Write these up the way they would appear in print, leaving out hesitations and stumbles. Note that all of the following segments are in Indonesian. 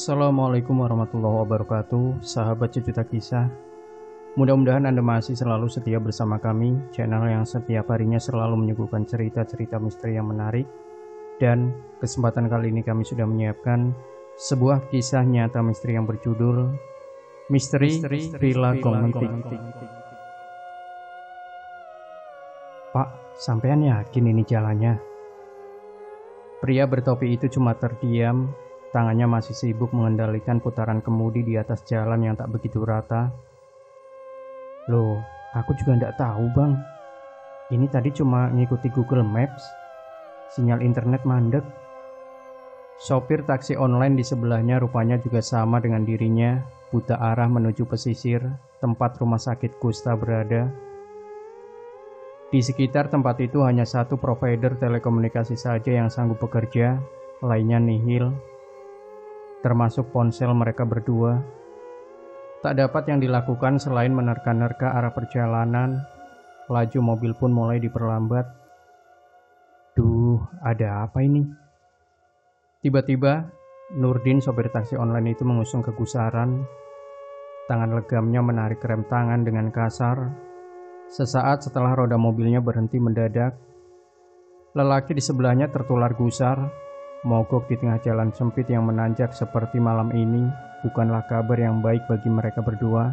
Assalamualaikum warahmatullahi wabarakatuh, sahabat Sejuta Kisah. Mudah-mudahan Anda masih selalu setia bersama kami, channel yang setiap harinya selalu menyuguhkan cerita-cerita misteri yang menarik. Dan kesempatan kali ini kami sudah menyiapkan sebuah kisah nyata misteri yang berjudul Misteri Villa Gongmentik. Pak, sampean yakin ini jalannya? Pria bertopi itu cuma terdiam. Tangannya masih sibuk mengendalikan putaran kemudi di atas jalan yang tak begitu rata. Loh, aku juga ndak tahu bang. Ini tadi cuma ngikuti Google Maps. Sinyal internet mandek. Sopir taksi online di sebelahnya rupanya juga sama dengan dirinya, buta arah menuju pesisir, tempat rumah sakit Kusta berada. Di sekitar tempat itu hanya satu provider telekomunikasi saja yang sanggup bekerja, lainnya nihil. Termasuk ponsel mereka berdua. Tak dapat yang dilakukan selain menerka-nerka arah perjalanan. Laju mobil pun mulai diperlambat. Duh, ada apa ini? Tiba-tiba, Nurdin, sopir taksi online itu mengusung kegusaran. Tangan legamnya menarik rem tangan dengan kasar. Sesaat setelah roda mobilnya berhenti mendadak, lelaki di sebelahnya tertular gusar. Mogok di tengah jalan sempit yang menanjak seperti malam ini bukanlah kabar yang baik bagi mereka berdua.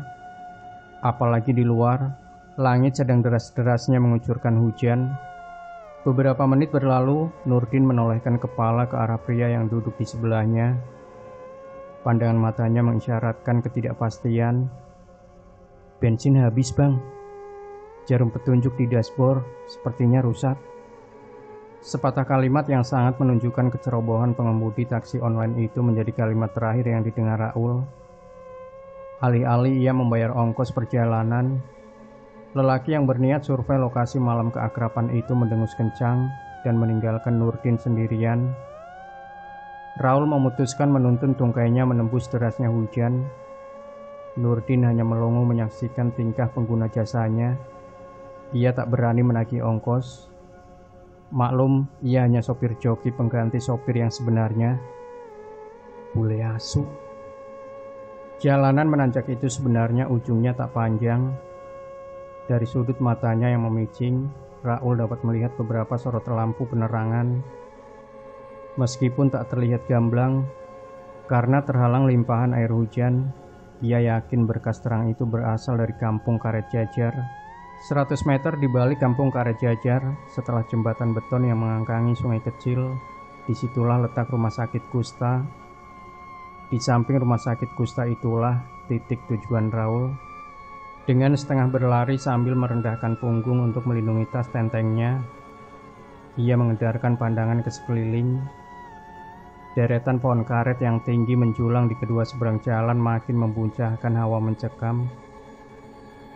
Apalagi di luar, langit sedang deras-derasnya mengucurkan hujan. Beberapa menit berlalu, Nurdin menolehkan kepala ke arah pria yang duduk di sebelahnya. Pandangan matanya mengisyaratkan ketidakpastian. Bensin habis bang. Jarum petunjuk di dashboard sepertinya rusak. Sepatah kalimat yang sangat menunjukkan kecerobohan pengemudi taksi online itu menjadi kalimat terakhir yang didengar Raul. Alih-alih ia membayar ongkos perjalanan, lelaki yang berniat survei lokasi malam keakraban itu mendengus kencang dan meninggalkan Nurdin sendirian. Raul memutuskan menuntun tungkainya menembus derasnya hujan. Nurdin hanya melongo menyaksikan tingkah pengguna jasanya. Ia tak berani menagih ongkos. Maklum, ia hanya sopir joki pengganti sopir yang sebenarnya. Bule asu. Jalanan menanjak itu sebenarnya ujungnya tak panjang. Dari sudut matanya yang memicing, Raul dapat melihat beberapa sorot lampu penerangan. Meskipun tak terlihat gamblang, karena terhalang limpahan air hujan, ia yakin berkas terang itu berasal dari kampung Karet Jajar. 100 meter di balik kampung Karet Jajar, setelah jembatan beton yang mengangkangi sungai kecil, disitulah letak rumah sakit Kusta. Di samping rumah sakit Kusta itulah titik tujuan Raul. Dengan setengah berlari sambil merendahkan punggung untuk melindungi tas tentengnya, ia mengedarkan pandangan ke sekeliling. Deretan pohon karet yang tinggi menjulang di kedua seberang jalan makin membuncahkan hawa mencekam.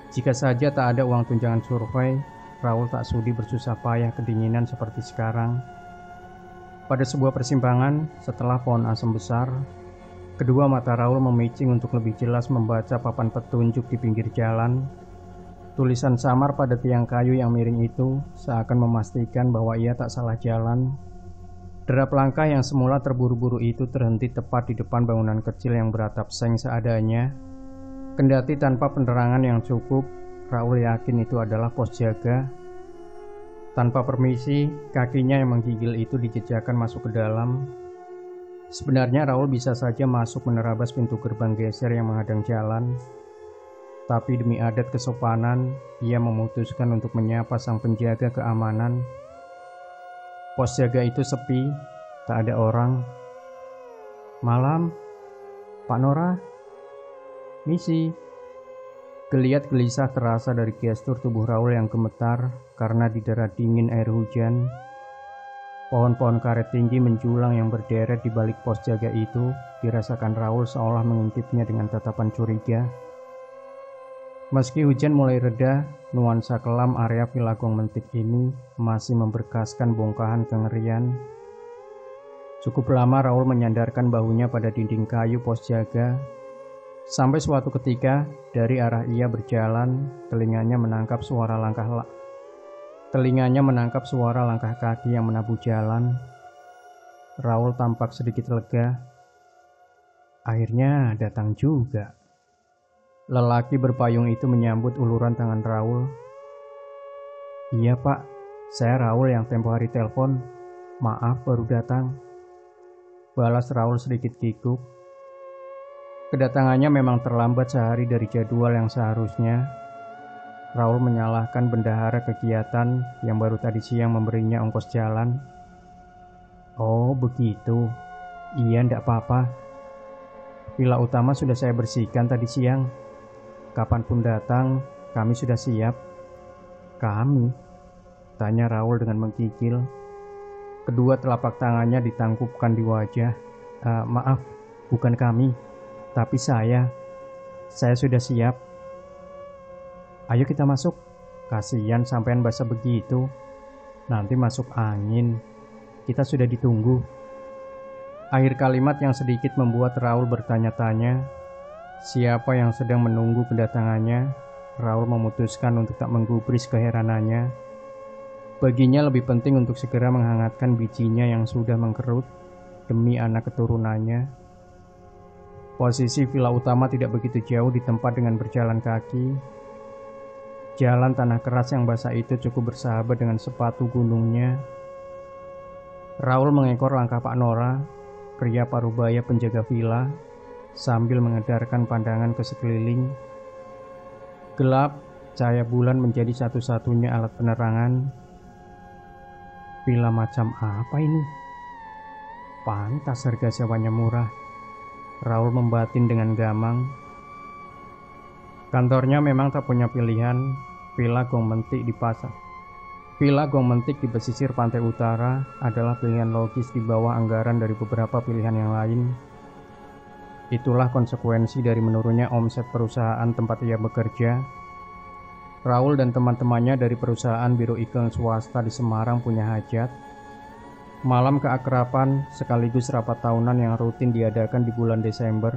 Jika saja tak ada uang tunjangan survei, Raul tak sudi bersusah payah kedinginan seperti sekarang. Pada sebuah persimpangan, setelah pohon asem besar, kedua mata Raul memicing untuk lebih jelas membaca papan petunjuk di pinggir jalan. Tulisan samar pada tiang kayu yang miring itu seakan memastikan bahwa ia tak salah jalan. Derap langkah yang semula terburu-buru itu terhenti tepat di depan bangunan kecil yang beratap seng seadanya. Kendati tanpa penerangan yang cukup, Raul yakin itu adalah pos jaga. Tanpa permisi, kakinya yang menggigil itu dijejakkan masuk ke dalam. Sebenarnya Raul bisa saja masuk menerabas pintu gerbang geser yang menghadang jalan. Tapi demi adat kesopanan, ia memutuskan untuk menyapa sang penjaga keamanan. Pos jaga itu sepi, tak ada orang. Malam, Pak Nora. Misi. Geliat gelisah terasa dari gestur tubuh Raul yang gemetar karena didera dingin air hujan. Pohon-pohon karet tinggi menjulang yang berderet di balik pos jaga itu dirasakan Raul seolah mengintipnya dengan tatapan curiga. Meski hujan mulai reda, nuansa kelam area Villa Gongmentik ini masih memberkaskan bongkahan kengerian. Cukup lama Raul menyandarkan bahunya pada dinding kayu pos jaga. Sampai suatu ketika, dari arah ia berjalan, telinganya menangkap suara langkah kaki yang menabuh jalan. Raul tampak sedikit lega. Akhirnya datang juga. Lelaki berpayung itu menyambut uluran tangan Raul. Iya pak, saya Raul yang tempo hari telepon. Maaf baru datang. Balas Raul sedikit kikuk. Kedatangannya memang terlambat sehari dari jadwal yang seharusnya. Raul menyalahkan bendahara kegiatan yang baru tadi siang memberinya ongkos jalan. Oh begitu. Iya ndak apa-apa. Villa utama sudah saya bersihkan tadi siang. Kapanpun datang, kami sudah siap. Kami? Tanya Raul dengan menggigil. Kedua telapak tangannya ditangkupkan di wajah. Maaf, bukan kami, tapi saya. Saya sudah siap. Ayo kita masuk. Kasihan sampean basah begitu. Nanti masuk angin. Kita sudah ditunggu. Akhir kalimat yang sedikit membuat Raul bertanya-tanya. Siapa yang sedang menunggu kedatangannya? Raul memutuskan untuk tak menggubris keheranannya. Baginya lebih penting untuk segera menghangatkan bijinya yang sudah mengkerut demi anak keturunannya. Posisi villa utama tidak begitu jauh di tempat dengan berjalan kaki. Jalan tanah keras yang basah itu cukup bersahabat dengan sepatu gunungnya. Raul mengekor langkah Pak Nora, pria parubaya penjaga villa, sambil mengedarkan pandangan ke sekeliling. Gelap, cahaya bulan menjadi satu-satunya alat penerangan. Villa macam apa ini? Pantas harga sewanya murah. Raul membatin dengan gamang. Kantornya memang tak punya pilihan. Villa Gong Mentik di pasar. Villa Gong Mentik di pesisir pantai utara adalah pilihan logis di bawah anggaran dari beberapa pilihan yang lain. Itulah konsekuensi dari menurunnya omset perusahaan tempat ia bekerja. Raul dan teman-temannya dari perusahaan biro iklan swasta di Semarang punya hajat. Malam keakraban sekaligus rapat tahunan yang rutin diadakan di bulan Desember.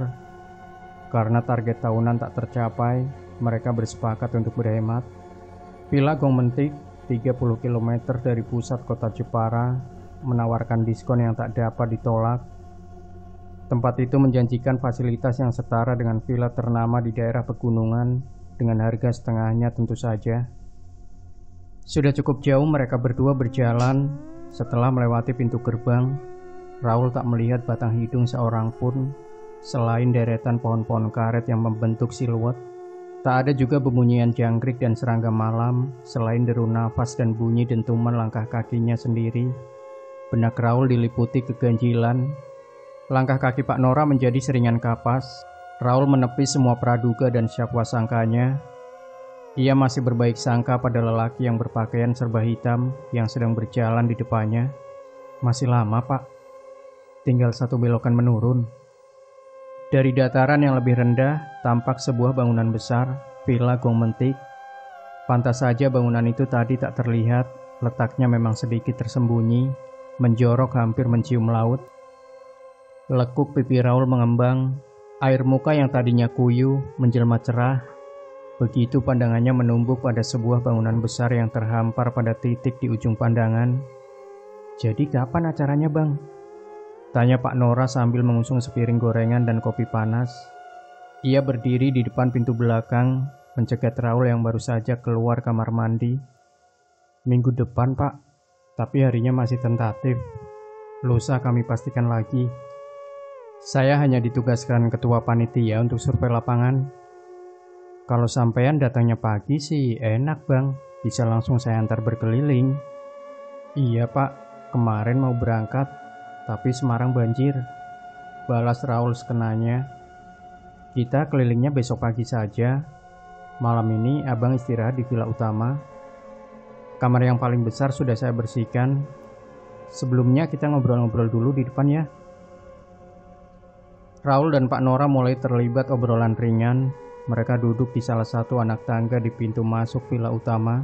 Karena target tahunan tak tercapai, mereka bersepakat untuk berhemat. Villa Gong Mentik, 30 km dari pusat kota Jepara, menawarkan diskon yang tak dapat ditolak. Tempat itu menjanjikan fasilitas yang setara dengan villa ternama di daerah pegunungan dengan harga setengahnya tentu saja. Sudah cukup jauh mereka berdua berjalan. Setelah melewati pintu gerbang, Raul tak melihat batang hidung seorang pun selain deretan pohon-pohon karet yang membentuk siluet. Tak ada juga bebunyian jangkrik dan serangga malam selain deru nafas dan bunyi dentuman langkah kakinya sendiri. Benak Raul diliputi keganjilan. Langkah kaki Pak Nora menjadi seringan kapas. Raul menepis semua praduga dan syakwa sangkanya. Ia masih berbaik sangka pada lelaki yang berpakaian serba hitam yang sedang berjalan di depannya. Masih lama pak, tinggal satu belokan menurun. Dari dataran yang lebih rendah tampak sebuah bangunan besar, Villa Gong Mentik. Pantas saja bangunan itu tadi tak terlihat, letaknya memang sedikit tersembunyi, menjorok hampir mencium laut. Lekuk pipi Raul mengembang, air muka yang tadinya kuyu menjelma cerah. Begitu pandangannya menumbuk pada sebuah bangunan besar yang terhampar pada titik di ujung pandangan. Jadi kapan acaranya bang? Tanya Pak Nora sambil mengusung sepiring gorengan dan kopi panas. Ia berdiri di depan pintu belakang, mencegat Raul yang baru saja keluar kamar mandi. Minggu depan pak, tapi harinya masih tentatif. Lusa kami pastikan lagi. Saya hanya ditugaskan ketua panitia untuk survei lapangan. Kalau sampean datangnya pagi sih enak bang, bisa langsung saya antar berkeliling. Iya pak, kemarin mau berangkat, tapi Semarang banjir. Balas Raul sekenanya. Kita kelilingnya besok pagi saja. Malam ini abang istirahat di villa utama. Kamar yang paling besar sudah saya bersihkan. Sebelumnya kita ngobrol-ngobrol dulu di depan ya. Raul dan Pak Nora mulai terlibat obrolan ringan. Mereka duduk di salah satu anak tangga di pintu masuk villa utama.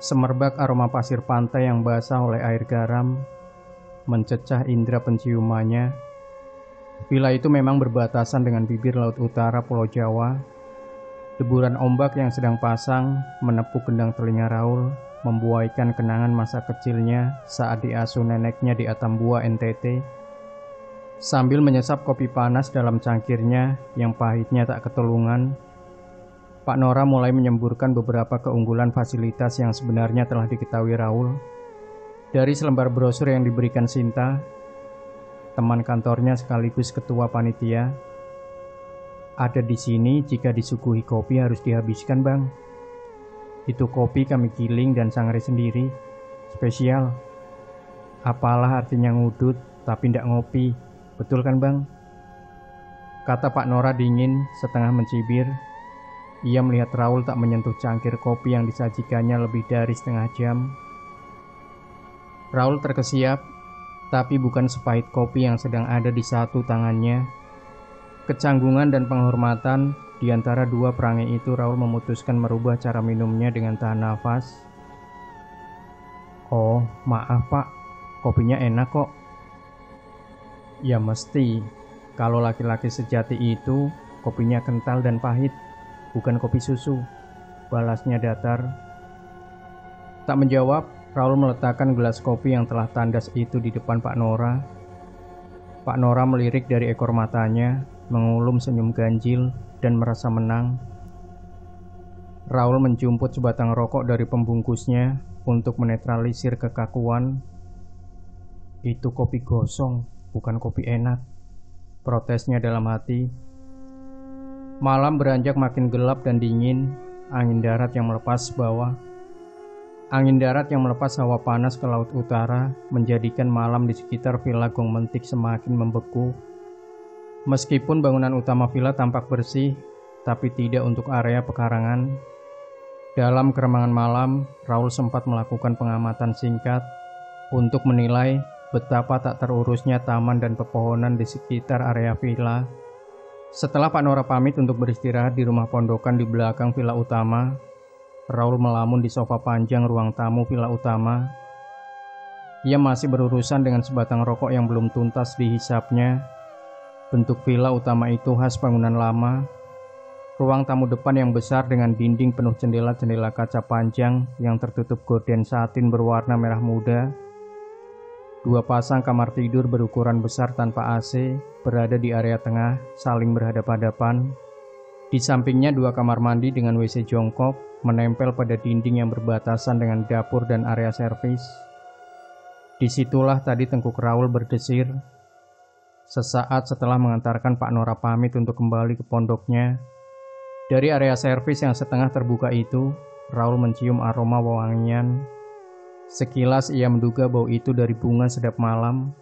Semerbak aroma pasir pantai yang basah oleh air garam mencecah indera penciumannya. Villa itu memang berbatasan dengan bibir laut utara Pulau Jawa. Deburan ombak yang sedang pasang menepuk gendang telinga Raul, membuaikan kenangan masa kecilnya saat diasuh neneknya di Atambua, NTT. Sambil menyesap kopi panas dalam cangkirnya yang pahitnya tak ketulungan, Pak Nora mulai menyemburkan beberapa keunggulan fasilitas yang sebenarnya telah diketahui Raul dari selembar brosur yang diberikan Sinta, teman kantornya sekaligus ketua panitia. Ada di sini, jika disuguhi kopi harus dihabiskan, Bang. Itu kopi kami giling dan sangrai sendiri, spesial. Apalah artinya ngudut tapi ndak ngopi, betul kan, Bang? Kata Pak Nora dingin, setengah mencibir. Ia melihat Raul tak menyentuh cangkir kopi yang disajikannya lebih dari setengah jam. Raul terkesiap, tapi bukan sepahit kopi yang sedang ada di satu tangannya. Kecanggungan dan penghormatan di antara dua perangai itu, Raul memutuskan merubah cara minumnya dengan tahan nafas. Oh, maaf Pak, kopinya enak kok. Ya mesti, kalau laki-laki sejati itu kopinya kental dan pahit, bukan kopi susu, balasnya datar. Tak menjawab, Raul meletakkan gelas kopi yang telah tandas itu di depan Pak Nora. Pak Nora melirik dari ekor matanya, mengulum senyum ganjil dan merasa menang. Raul menjumput sebatang rokok dari pembungkusnya untuk menetralisir kekakuan. Itu kopi gosong, bukan kopi enak, protesnya dalam hati. Malam beranjak makin gelap dan dingin. Angin darat yang melepas hawa panas ke laut utara menjadikan malam di sekitar Villa Gong Mentik semakin membeku. Meskipun bangunan utama villa tampak bersih, tapi tidak untuk area pekarangan. Dalam keremangan malam, Raul sempat melakukan pengamatan singkat untuk menilai betapa tak terurusnya taman dan pepohonan di sekitar area villa. Setelah Pak Nora pamit untuk beristirahat di rumah pondokan di belakang villa utama, Raul melamun di sofa panjang ruang tamu villa utama. Ia masih berurusan dengan sebatang rokok yang belum tuntas dihisapnya. Bentuk villa utama itu khas bangunan lama. Ruang tamu depan yang besar dengan dinding penuh jendela-jendela kaca panjang yang tertutup gorden satin berwarna merah muda. Dua pasang kamar tidur berukuran besar tanpa AC berada di area tengah, saling berhadapan-hadapan. Di sampingnya dua kamar mandi dengan WC jongkok menempel pada dinding yang berbatasan dengan dapur dan area servis. Disitulah tadi tengkuk Raul berdesir. Sesaat setelah mengantarkan Pak Nora pamit untuk kembali ke pondoknya, dari area servis yang setengah terbuka itu, Raul mencium aroma wewangian. Sekilas ia menduga bau itu dari bunga sedap malam.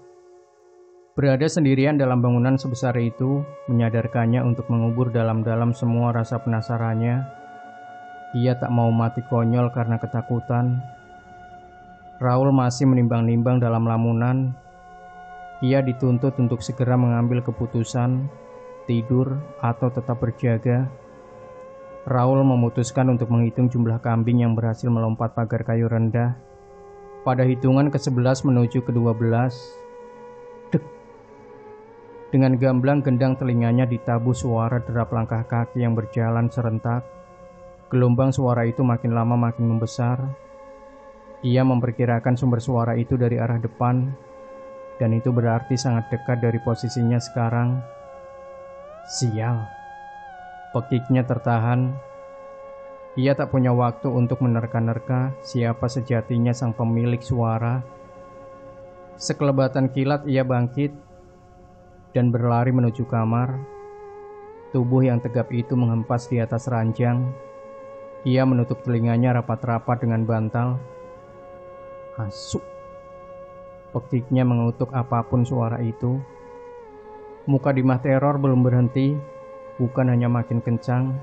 Berada sendirian dalam bangunan sebesar itu, menyadarkannya untuk mengubur dalam-dalam semua rasa penasarannya. Ia tak mau mati konyol karena ketakutan. Raul masih menimbang-nimbang dalam lamunan. Ia dituntut untuk segera mengambil keputusan, tidur atau tetap berjaga. Raul memutuskan untuk menghitung jumlah kambing yang berhasil melompat pagar kayu rendah. Pada hitungan ke-11 menuju ke-12, dek. Dengan gamblang gendang telinganya ditabuh suara derap langkah kaki yang berjalan serentak. Gelombang suara itu makin lama makin membesar. Ia memperkirakan sumber suara itu dari arah depan, dan itu berarti sangat dekat dari posisinya sekarang. Sial, pekiknya tertahan. Ia tak punya waktu untuk menerka-nerka siapa sejatinya sang pemilik suara. Sekelebatan kilat ia bangkit dan berlari menuju kamar. Tubuh yang tegap itu menghempas di atas ranjang. Ia menutup telinganya rapat-rapat dengan bantal. Masuk. Pekiknya mengutuk apapun suara itu. Mukadimah teror belum berhenti, bukan hanya makin kencang.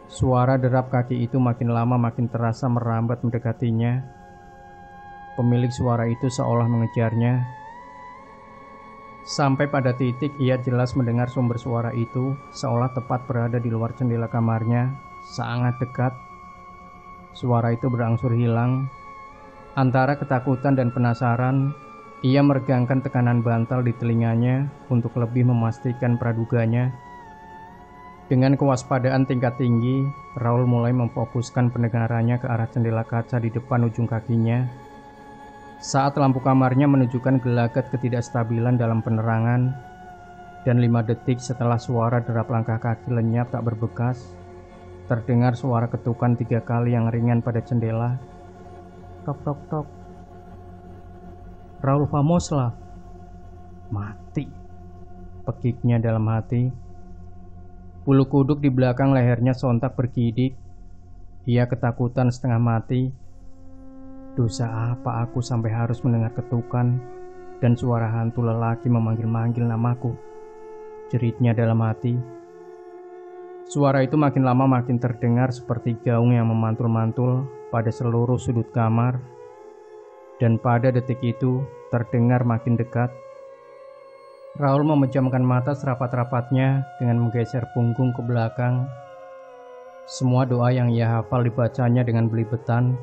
Suara derap kaki itu makin lama makin terasa merambat mendekatinya. Pemilik suara itu seolah mengejarnya. Sampai pada titik ia jelas mendengar sumber suara itu, seolah tepat berada di luar jendela kamarnya, sangat dekat. Suara itu berangsur hilang. Antara ketakutan dan penasaran, ia meregangkan tekanan bantal di telinganya untuk lebih memastikan praduganya. Dengan kewaspadaan tingkat tinggi, Raul mulai memfokuskan pendengarannya ke arah jendela kaca di depan ujung kakinya. Saat lampu kamarnya menunjukkan gelagat ketidakstabilan dalam penerangan, Dan 5 detik setelah suara derap langkah kaki lenyap tak berbekas, terdengar suara ketukan 3 kali yang ringan pada jendela. Tok tok tok. Raul Famos lah. Mati, pekiknya dalam hati. Bulu kuduk di belakang lehernya sontak bergidik. Ia ketakutan setengah mati. Dosa apa aku sampai harus mendengar ketukan dan suara hantu lelaki memanggil-manggil namaku? Jeritnya dalam hati. Suara itu makin lama makin terdengar seperti gaung yang memantul-mantul pada seluruh sudut kamar. Dan pada detik itu terdengar makin dekat. Raul memejamkan mata serapat-rapatnya dengan menggeser punggung ke belakang. Semua doa yang ia hafal dibacanya dengan belibetan,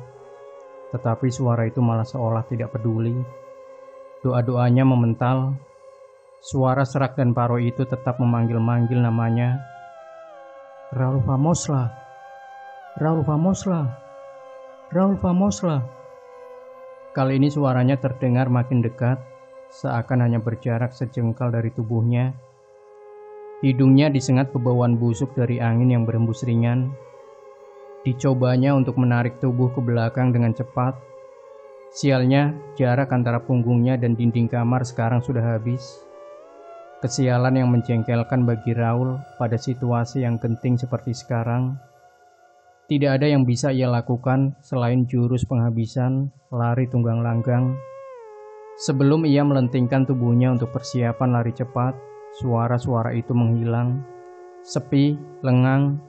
tetapi suara itu malah seolah tidak peduli. Doa-doanya memental. Suara serak dan paro itu tetap memanggil-manggil namanya. Raul Famos lah. Raul Famos lah. Raul Famos lah. Kali ini suaranya terdengar makin dekat, seakan hanya berjarak sejengkal dari tubuhnya. Hidungnya disengat bebauan busuk dari angin yang berembus ringan. Dicobanya untuk menarik tubuh ke belakang dengan cepat. Sialnya, jarak antara punggungnya dan dinding kamar sekarang sudah habis. Kesialan yang menjengkelkan bagi Raul pada situasi yang genting seperti sekarang. Tidak ada yang bisa ia lakukan selain jurus penghabisan, lari tunggang langgang. Sebelum ia melentingkan tubuhnya untuk persiapan lari cepat, suara-suara itu menghilang. Sepi, lengang.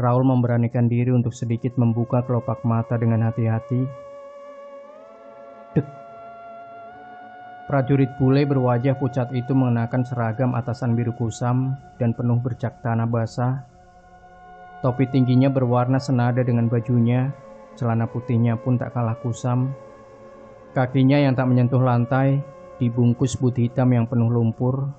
Raul memberanikan diri untuk sedikit membuka kelopak mata dengan hati-hati. Dek. Prajurit bule berwajah pucat itu mengenakan seragam atasan biru kusam dan penuh bercak tanah basah. Topi tingginya berwarna senada dengan bajunya, celana putihnya pun tak kalah kusam. Kakinya yang tak menyentuh lantai dibungkus boot hitam yang penuh lumpur.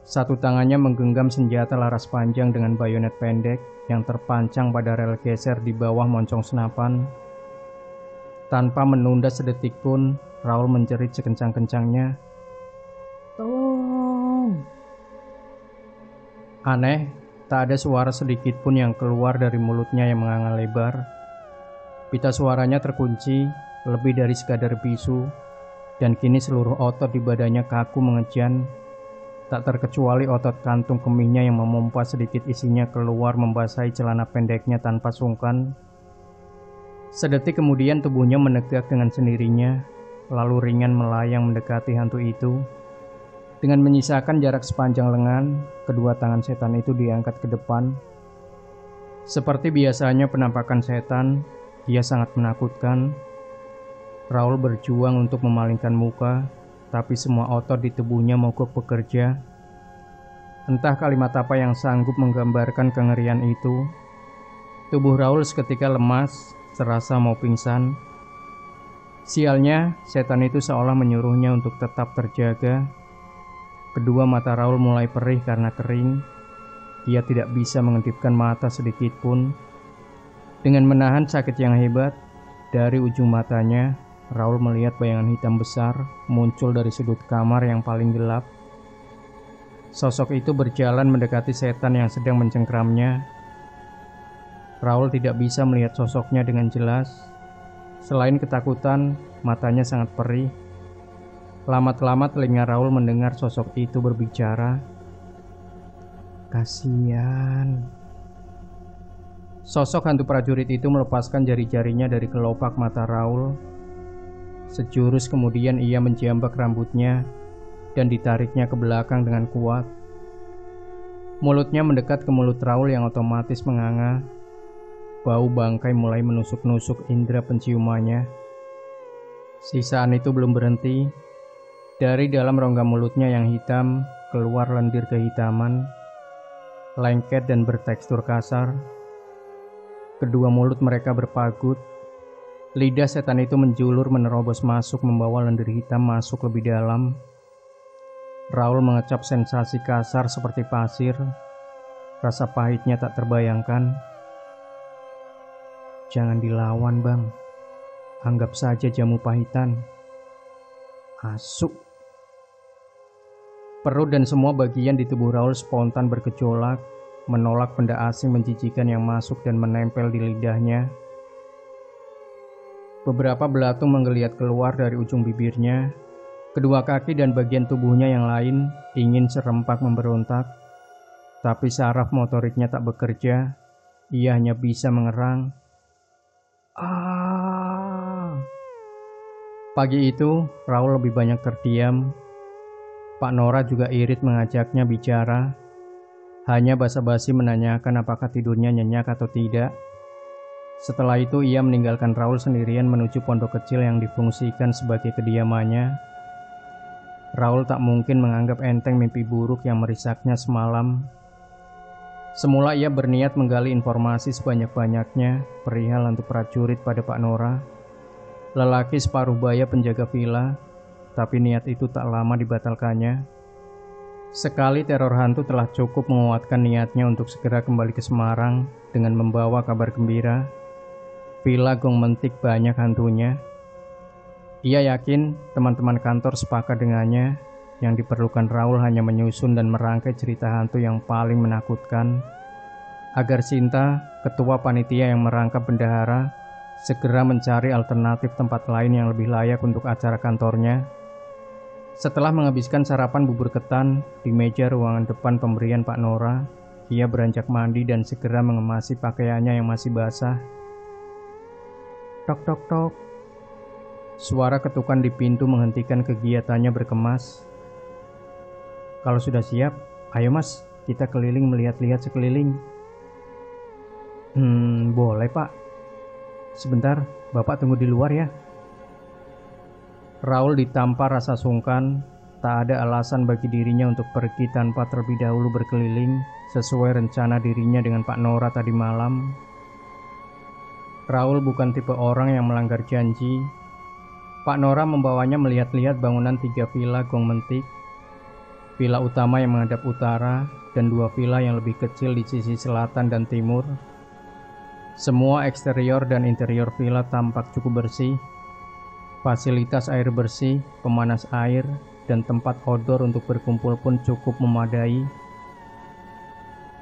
Satu tangannya menggenggam senjata laras panjang dengan bayonet pendek yang terpancang pada rel geser di bawah moncong senapan. Tanpa menunda sedetik pun, Raul menjerit sekencang-kencangnya. Tolong! Aneh, tak ada suara sedikit pun yang keluar dari mulutnya yang menganga lebar. Pita suaranya terkunci, lebih dari sekadar bisu, dan kini seluruh otot di badannya kaku mengejan. Tak terkecuali otot kantung kemihnya yang memompa sedikit isinya keluar membasahi celana pendeknya tanpa sungkan. Sedetik kemudian tubuhnya menegak dengan sendirinya, lalu ringan melayang mendekati hantu itu. Dengan menyisakan jarak sepanjang lengan, kedua tangan setan itu diangkat ke depan. Seperti biasanya penampakan setan, ia sangat menakutkan. Raul berjuang untuk memalingkan muka, tapi semua otot di tubuhnya mogok bekerja. Entah kalimat apa yang sanggup menggambarkan kengerian itu. Tubuh Raul seketika lemas, serasa mau pingsan. Sialnya, setan itu seolah menyuruhnya untuk tetap terjaga. Kedua mata Raul mulai perih karena kering. Ia tidak bisa mengedipkan mata sedikit pun. Dengan menahan sakit yang hebat, dari ujung matanya, Raul melihat bayangan hitam besar muncul dari sudut kamar yang paling gelap. Sosok itu berjalan mendekati setan yang sedang mencengkramnya. Raul tidak bisa melihat sosoknya dengan jelas. Selain ketakutan, matanya sangat perih. Lama-lama telinga Raul mendengar sosok itu berbicara. Kasihan. Sosok hantu prajurit itu melepaskan jari-jarinya dari kelopak mata Raul. Sejurus kemudian ia menjambak rambutnya dan ditariknya ke belakang dengan kuat. Mulutnya mendekat ke mulut Raul yang otomatis menganga. Bau bangkai mulai menusuk-nusuk indera penciumannya. Sisaan itu belum berhenti. Dari dalam rongga mulutnya yang hitam keluar lendir kehitaman, lengket dan bertekstur kasar. Kedua mulut mereka berpagut. Lidah setan itu menjulur menerobos masuk membawa lendir hitam masuk lebih dalam. Raul mengecap sensasi kasar seperti pasir. Rasa pahitnya tak terbayangkan. Jangan dilawan, Bang. Anggap saja jamu pahitan. Asuk. Perut dan semua bagian di tubuh Raul spontan bergejolak, menolak benda asing menjijikan yang masuk dan menempel di lidahnya. Beberapa belatung menggeliat keluar dari ujung bibirnya. Kedua kaki dan bagian tubuhnya yang lain ingin serempak memberontak, tapi saraf motoriknya tak bekerja. Ia hanya bisa mengerang. Ah! Pagi itu, Raul lebih banyak terdiam. Pak Nora juga irit mengajaknya bicara. Hanya basa-basi menanyakan apakah tidurnya nyenyak atau tidak. Setelah itu ia meninggalkan Raul sendirian menuju pondok kecil yang difungsikan sebagai kediamannya. Raul tak mungkin menganggap enteng mimpi buruk yang merisaknya semalam. Semula ia berniat menggali informasi sebanyak-banyaknya perihal untuk prajurit pada Pak Nora, lelaki separuh baya penjaga villa, tapi niat itu tak lama dibatalkannya. Sekali teror hantu telah cukup menguatkan niatnya untuk segera kembali ke Semarang dengan membawa kabar gembira. Villa Gong Mentik banyak hantunya. Ia yakin teman-teman kantor sepakat dengannya. Yang diperlukan Raul hanya menyusun dan merangkai cerita hantu yang paling menakutkan, agar Sinta, ketua panitia yang merangkap bendahara, segera mencari alternatif tempat lain yang lebih layak untuk acara kantornya. Setelah menghabiskan sarapan bubur ketan di meja ruangan depan pemberian Pak Nora, ia beranjak mandi dan segera mengemasi pakaiannya yang masih basah. Tok tok tok. Suara ketukan di pintu menghentikan kegiatannya berkemas. Kalau sudah siap, ayo mas, kita keliling melihat-lihat sekeliling. Boleh pak. Sebentar, bapak tunggu di luar ya. Raul ditampar rasa sungkan. Tak ada alasan bagi dirinya untuk pergi tanpa terlebih dahulu berkeliling sesuai rencana dirinya dengan Pak Nora tadi malam. Raul bukan tipe orang yang melanggar janji. Pak Nora membawanya melihat-lihat bangunan 3 villa Gong Mentik. Villa utama yang menghadap utara dan 2 villa yang lebih kecil di sisi selatan dan timur. Semua eksterior dan interior villa tampak cukup bersih. Fasilitas air bersih, pemanas air, dan tempat outdoor untuk berkumpul pun cukup memadai.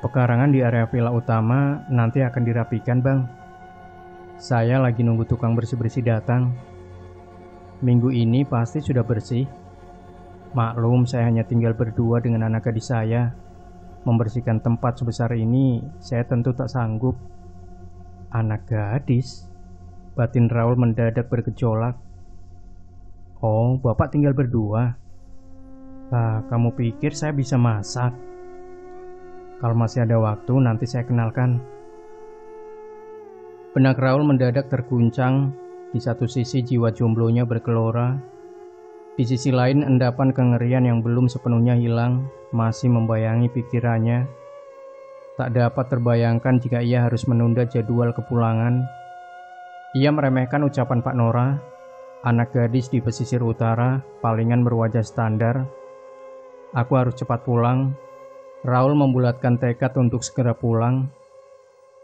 Pekarangan di area villa utama nanti akan dirapikan bang. Saya lagi nunggu tukang bersih-bersih datang. Minggu ini pasti sudah bersih. Maklum saya hanya tinggal berdua dengan anak gadis saya. Membersihkan tempat sebesar ini saya tentu tak sanggup. Anak gadis? Batin Raul mendadak bergejolak. Oh, bapak tinggal berdua? Kamu pikir saya bisa masak? Kalau masih ada waktu nanti saya kenalkan. Benak Raul mendadak terguncang. Di satu sisi jiwa jomblonya bergelora. Di sisi lain, endapan kengerian yang belum sepenuhnya hilang masih membayangi pikirannya. Tak dapat terbayangkan jika ia harus menunda jadwal kepulangan. Ia meremehkan ucapan Pak Nora, anak gadis di pesisir utara, palingan berwajah standar. Aku harus cepat pulang. Raul membulatkan tekad untuk segera pulang.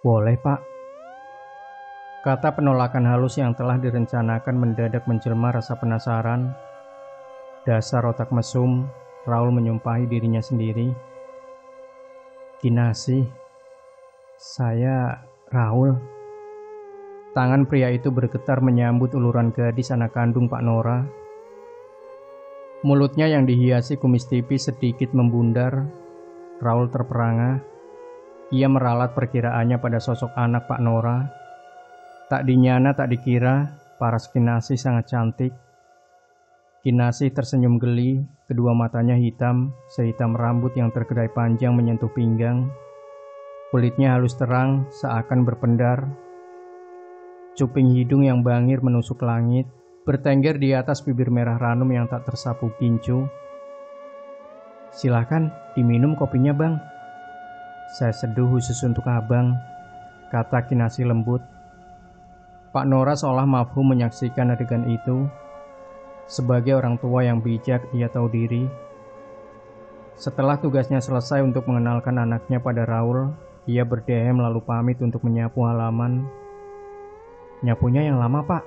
Boleh, Pak. Kata penolakan halus yang telah direncanakan mendadak menjelma rasa penasaran. Dasar otak mesum, Raul menyumpahi dirinya sendiri. Kinasih, saya Raul. Tangan pria itu bergetar menyambut uluran gadis anak kandung Pak Nora. Mulutnya yang dihiasi kumis tipis sedikit membundar. Raul terperangah. Ia meralat perkiraannya pada sosok anak Pak Nora. Tak dinyana tak dikira, paras Kinasih sangat cantik. Kinasih tersenyum geli, kedua matanya hitam, sehitam rambut yang terkedai panjang menyentuh pinggang. Kulitnya halus terang, seakan berpendar. Cuping hidung yang bangir menusuk langit, bertengger di atas bibir merah ranum yang tak tersapu gincu. Silakan, diminum kopinya bang. Saya seduh khusus untuk abang, kata Kinasih lembut. Pak Nora seolah mafhum menyaksikan adegan itu. Sebagai orang tua yang bijak, ia tahu diri. Setelah tugasnya selesai untuk mengenalkan anaknya pada Raul, ia berdehem lalu pamit untuk menyapu halaman. Nyapunya yang lama, Pak,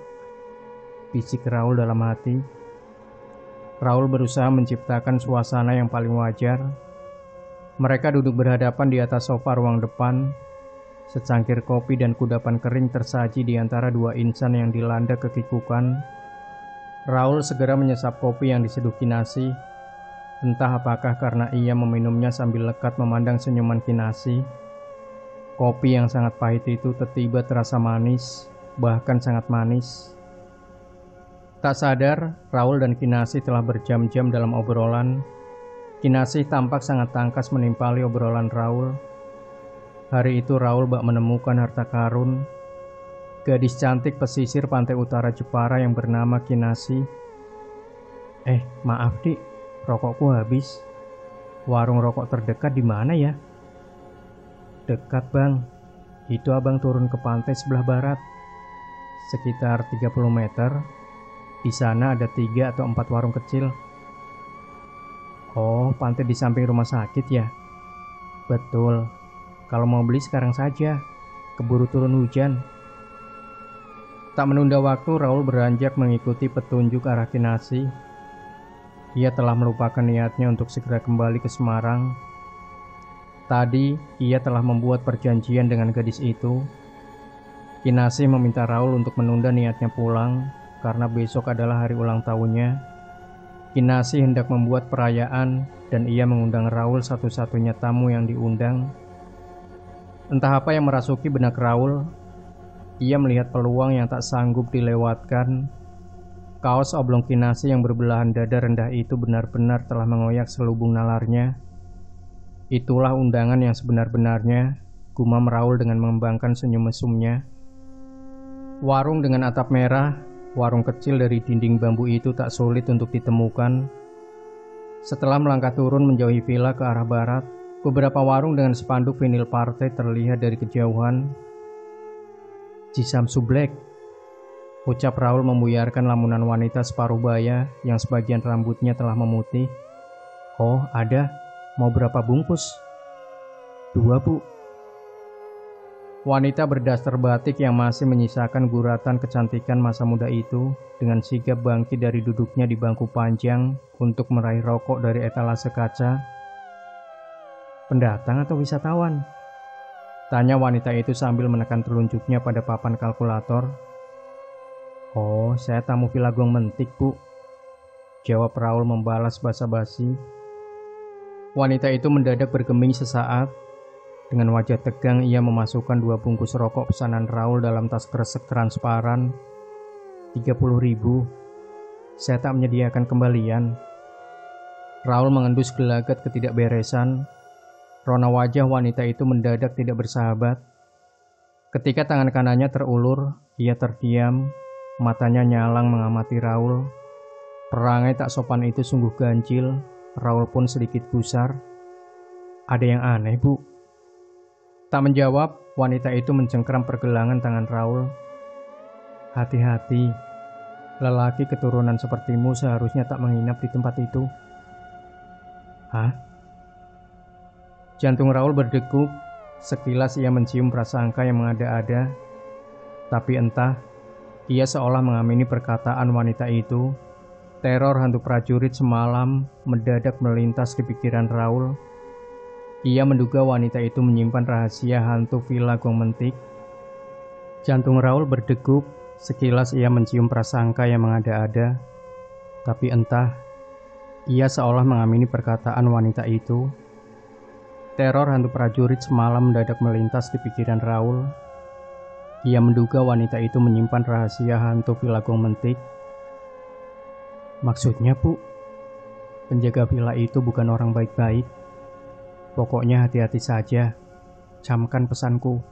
bisik Raul dalam hati. Raul berusaha menciptakan suasana yang paling wajar. Mereka duduk berhadapan di atas sofa ruang depan. Secangkir kopi dan kudapan kering tersaji di antara dua insan yang dilanda kekikukan. Raul segera menyesap kopi yang diseduh Kinasih. Entah apakah karena ia meminumnya sambil lekat memandang senyuman Kinasih. Kopi yang sangat pahit itu tiba-tiba terasa manis, bahkan sangat manis. Tak sadar, Raul dan Kinasih telah berjam-jam dalam obrolan. Kinasih tampak sangat tangkas menimpali obrolan Raul. Hari itu Raul bak menemukan harta karun, gadis cantik pesisir pantai utara Jepara yang bernama Kinasih. Maaf dik, rokokku habis. Warung rokok terdekat di mana ya? Dekat bang, itu abang turun ke pantai sebelah barat. Sekitar 30 meter, di sana ada 3 atau 4 warung kecil. Oh, pantai di samping rumah sakit ya? Betul. Kalau mau beli sekarang saja, keburu turun hujan. Tak menunda waktu, Raul beranjak mengikuti petunjuk arah Kinasih. Ia telah melupakan niatnya untuk segera kembali ke Semarang. Tadi, ia telah membuat perjanjian dengan gadis itu. Kinasih meminta Raul untuk menunda niatnya pulang, karena besok adalah hari ulang tahunnya. Kinasih hendak membuat perayaan, dan ia mengundang Raul satu-satunya tamu yang diundang. Entah apa yang merasuki benak Raul, ia melihat peluang yang tak sanggup dilewatkan. Kaos oblong Kinasih yang berbelahan dada rendah itu benar-benar telah mengoyak selubung nalarnya. Itulah undangan yang sebenar-benarnya, gumam Raul dengan mengembangkan senyum mesumnya. Warung dengan atap merah, warung kecil dari dinding bambu itu tak sulit untuk ditemukan. Setelah melangkah turun menjauhi villa ke arah barat, beberapa warung dengan spanduk vinil partai terlihat dari kejauhan. Jisamsu Black, ucap Raul membuyarkan lamunan wanita separuh baya yang sebagian rambutnya telah memutih. Oh, ada. Mau berapa bungkus? 2, Bu. Wanita berdaster batik yang masih menyisakan guratan kecantikan masa muda itu dengan sigap bangkit dari duduknya di bangku panjang untuk meraih rokok dari etalase kaca. Pendatang atau wisatawan? Tanya wanita itu sambil menekan telunjuknya pada papan kalkulator. Oh, saya tamu Villa Gong Mentik, Bu. Jawab Raul membalas basa-basi. Wanita itu mendadak bergeming sesaat. Dengan wajah tegang ia memasukkan 2 bungkus rokok pesanan Raul dalam tas kresek transparan. 30.000. Saya tak menyediakan kembalian. Raul mengendus gelagat ketidakberesan. Rona wajah wanita itu mendadak tidak bersahabat. Ketika tangan kanannya terulur, ia terdiam, matanya nyalang mengamati Raul. Perangai tak sopan itu sungguh ganjil. Raul pun sedikit gusar. Ada yang aneh, Bu. Tak menjawab, wanita itu mencengkeram pergelangan tangan Raul. Hati-hati, lelaki keturunan sepertimu seharusnya tak menginap di tempat itu. Hah? Jantung Raul berdegup. Sekilas ia mencium prasangka yang mengada-ada. Tapi entah, ia seolah mengamini perkataan wanita itu. Teror hantu prajurit semalam mendadak melintas di pikiran Raul. Ia menduga wanita itu menyimpan rahasia hantu Villa Gong Mentik. Jantung Raul berdegup. Sekilas ia mencium prasangka yang mengada-ada. Tapi entah, ia seolah mengamini perkataan wanita itu. Teror hantu prajurit semalam mendadak melintas di pikiran Raul. Ia menduga wanita itu menyimpan rahasia hantu Villa Gong Mentik. Maksudnya, Bu, penjaga villa itu bukan orang baik-baik. Pokoknya hati-hati saja. Camkan pesanku.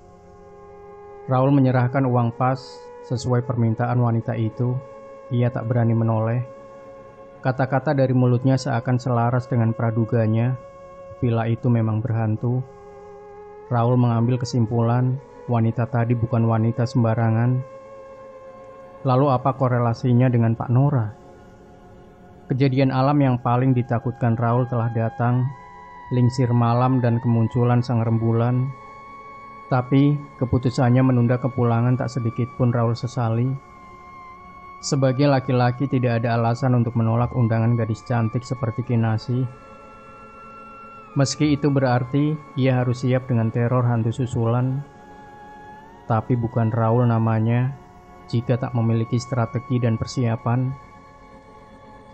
Raul menyerahkan uang pas sesuai permintaan wanita itu. Ia tak berani menoleh. Kata-kata dari mulutnya seakan selaras dengan praduganya. Villa itu memang berhantu. Raul mengambil kesimpulan, wanita tadi bukan wanita sembarangan. Lalu apa korelasinya dengan Pak Nora? Kejadian alam yang paling ditakutkan Raul telah datang, lingsir malam dan kemunculan sang rembulan. Tapi keputusannya menunda kepulangan tak sedikit pun Raul sesali. Sebagai laki-laki tidak ada alasan untuk menolak undangan gadis cantik seperti Kinasih. Meski itu berarti ia harus siap dengan teror hantu susulan. Tapi bukan Raul namanya jika tak memiliki strategi dan persiapan.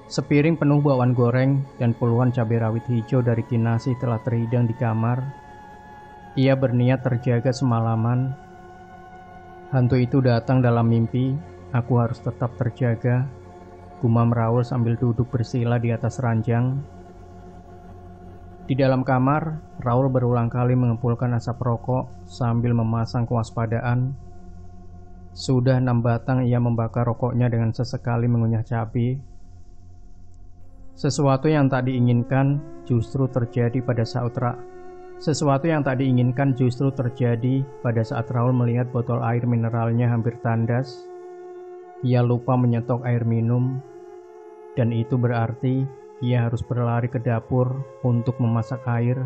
Sepiring penuh bawang goreng dan puluhan cabai rawit hijau dari Kinasih telah terhidang di kamar. Ia berniat terjaga semalaman. Hantu itu datang dalam mimpi. Aku harus tetap terjaga, gumam Raul sambil duduk bersila di atas ranjang. Di dalam kamar, Raul berulang kali mengepulkan asap rokok sambil memasang kewaspadaan. Sudah 6 batang ia membakar rokoknya dengan sesekali mengunyah cabai. Sesuatu yang tak diinginkan justru terjadi pada saat Raul melihat botol air mineralnya hampir tandas. Ia lupa menyetok air minum, dan itu berarti ia harus berlari ke dapur untuk memasak air.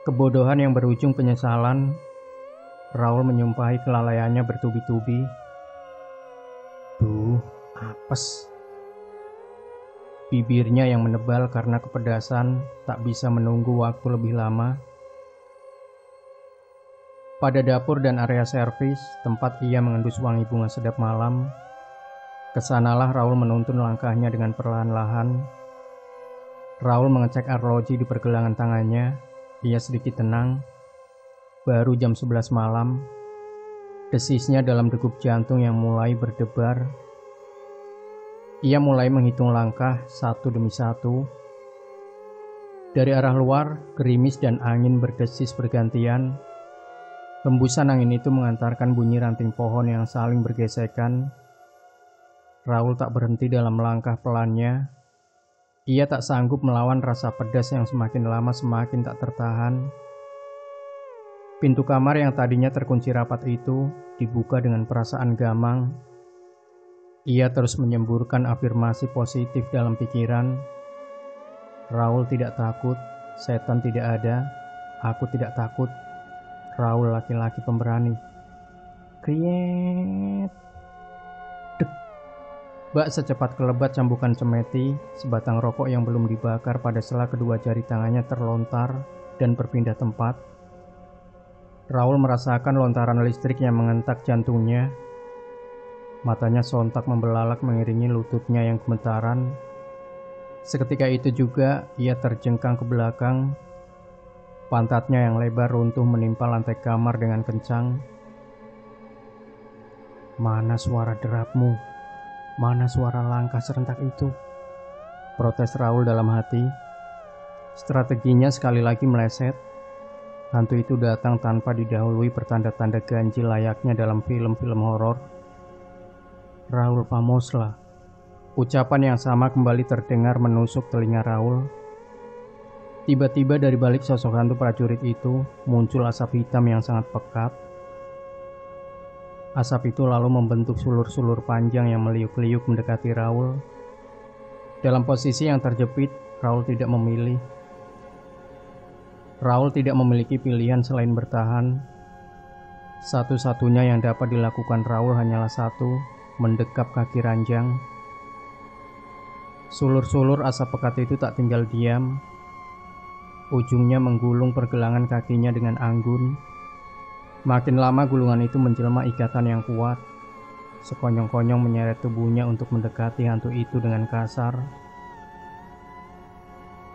Kebodohan yang berujung penyesalan. Raul menyumpahi kelalaiannya bertubi-tubi. Duh, apes. Bibirnya yang menebal karena kepedasan tak bisa menunggu waktu lebih lama. Pada dapur dan area servis, tempat ia mengendus wangi bunga sedap malam, kesanalah Raul menuntun langkahnya dengan perlahan-lahan. Raul mengecek arloji di pergelangan tangannya. Ia sedikit tenang. Baru jam 11 malam. Desisnya dalam degup jantung yang mulai berdebar. Ia mulai menghitung langkah satu demi satu. Dari arah luar, gerimis dan angin berdesis bergantian. Hembusan angin itu mengantarkan bunyi ranting pohon yang saling bergesekan. Raul tak berhenti dalam langkah pelannya. Ia tak sanggup melawan rasa pedas yang semakin lama semakin tak tertahan. Pintu kamar yang tadinya terkunci rapat itu dibuka dengan perasaan gamang. Ia terus menyemburkan afirmasi positif dalam pikiran. Raul tidak takut, setan tidak ada, aku tidak takut. Raul laki-laki pemberani. Kriet. Dek. Bak secepat kelebat cambukan cemeti, sebatang rokok yang belum dibakar pada sela kedua jari tangannya terlontar dan berpindah tempat. Raul merasakan lontaran listrik yang mengentak jantungnya. Matanya sontak membelalak mengiringi lututnya yang gemetaran. Seketika itu juga ia terjengkang ke belakang. Pantatnya yang lebar runtuh menimpa lantai kamar dengan kencang. Mana suara derapmu? Mana suara langkah serentak itu? Protes Raul dalam hati. Strateginya sekali lagi meleset. Hantu itu datang tanpa didahului pertanda-tanda ganjil layaknya dalam film-film horor. Raul Famoslah. Ucapan yang sama kembali terdengar menusuk telinga Raul. Tiba-tiba dari balik sosok hantu prajurit itu muncul asap hitam yang sangat pekat. Asap itu lalu membentuk sulur-sulur panjang yang meliuk-liuk mendekati Raul. Dalam posisi yang terjepit, Raul tidak memilih. Raul tidak memiliki pilihan selain bertahan. Satu-satunya yang dapat dilakukan Raul hanyalah satu, mendekap kaki ranjang. Sulur-sulur asap pekat itu tak tinggal diam. Ujungnya menggulung pergelangan kakinya dengan anggun. Makin lama gulungan itu menjelma ikatan yang kuat. Sekonyong-konyong menyeret tubuhnya untuk mendekati hantu itu dengan kasar.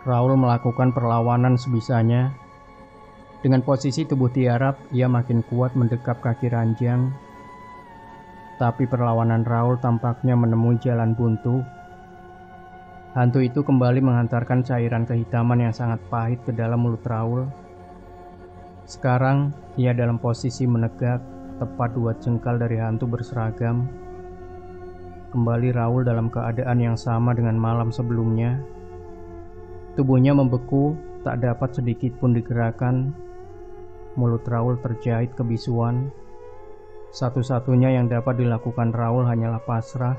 Raul melakukan perlawanan sebisanya. Dengan posisi tubuh tiarap, ia makin kuat mendekap kaki ranjang. Tapi perlawanan Raul tampaknya menemui jalan buntu. Hantu itu kembali menghantarkan cairan kehitaman yang sangat pahit ke dalam mulut Raul. Sekarang, ia dalam posisi menegak, tepat 2 jengkal dari hantu berseragam. Kembali Raul dalam keadaan yang sama dengan malam sebelumnya. Tubuhnya membeku, tak dapat sedikit pun digerakkan. Mulut Raul terjahit kebisuan. Satu-satunya yang dapat dilakukan Raul hanyalah pasrah.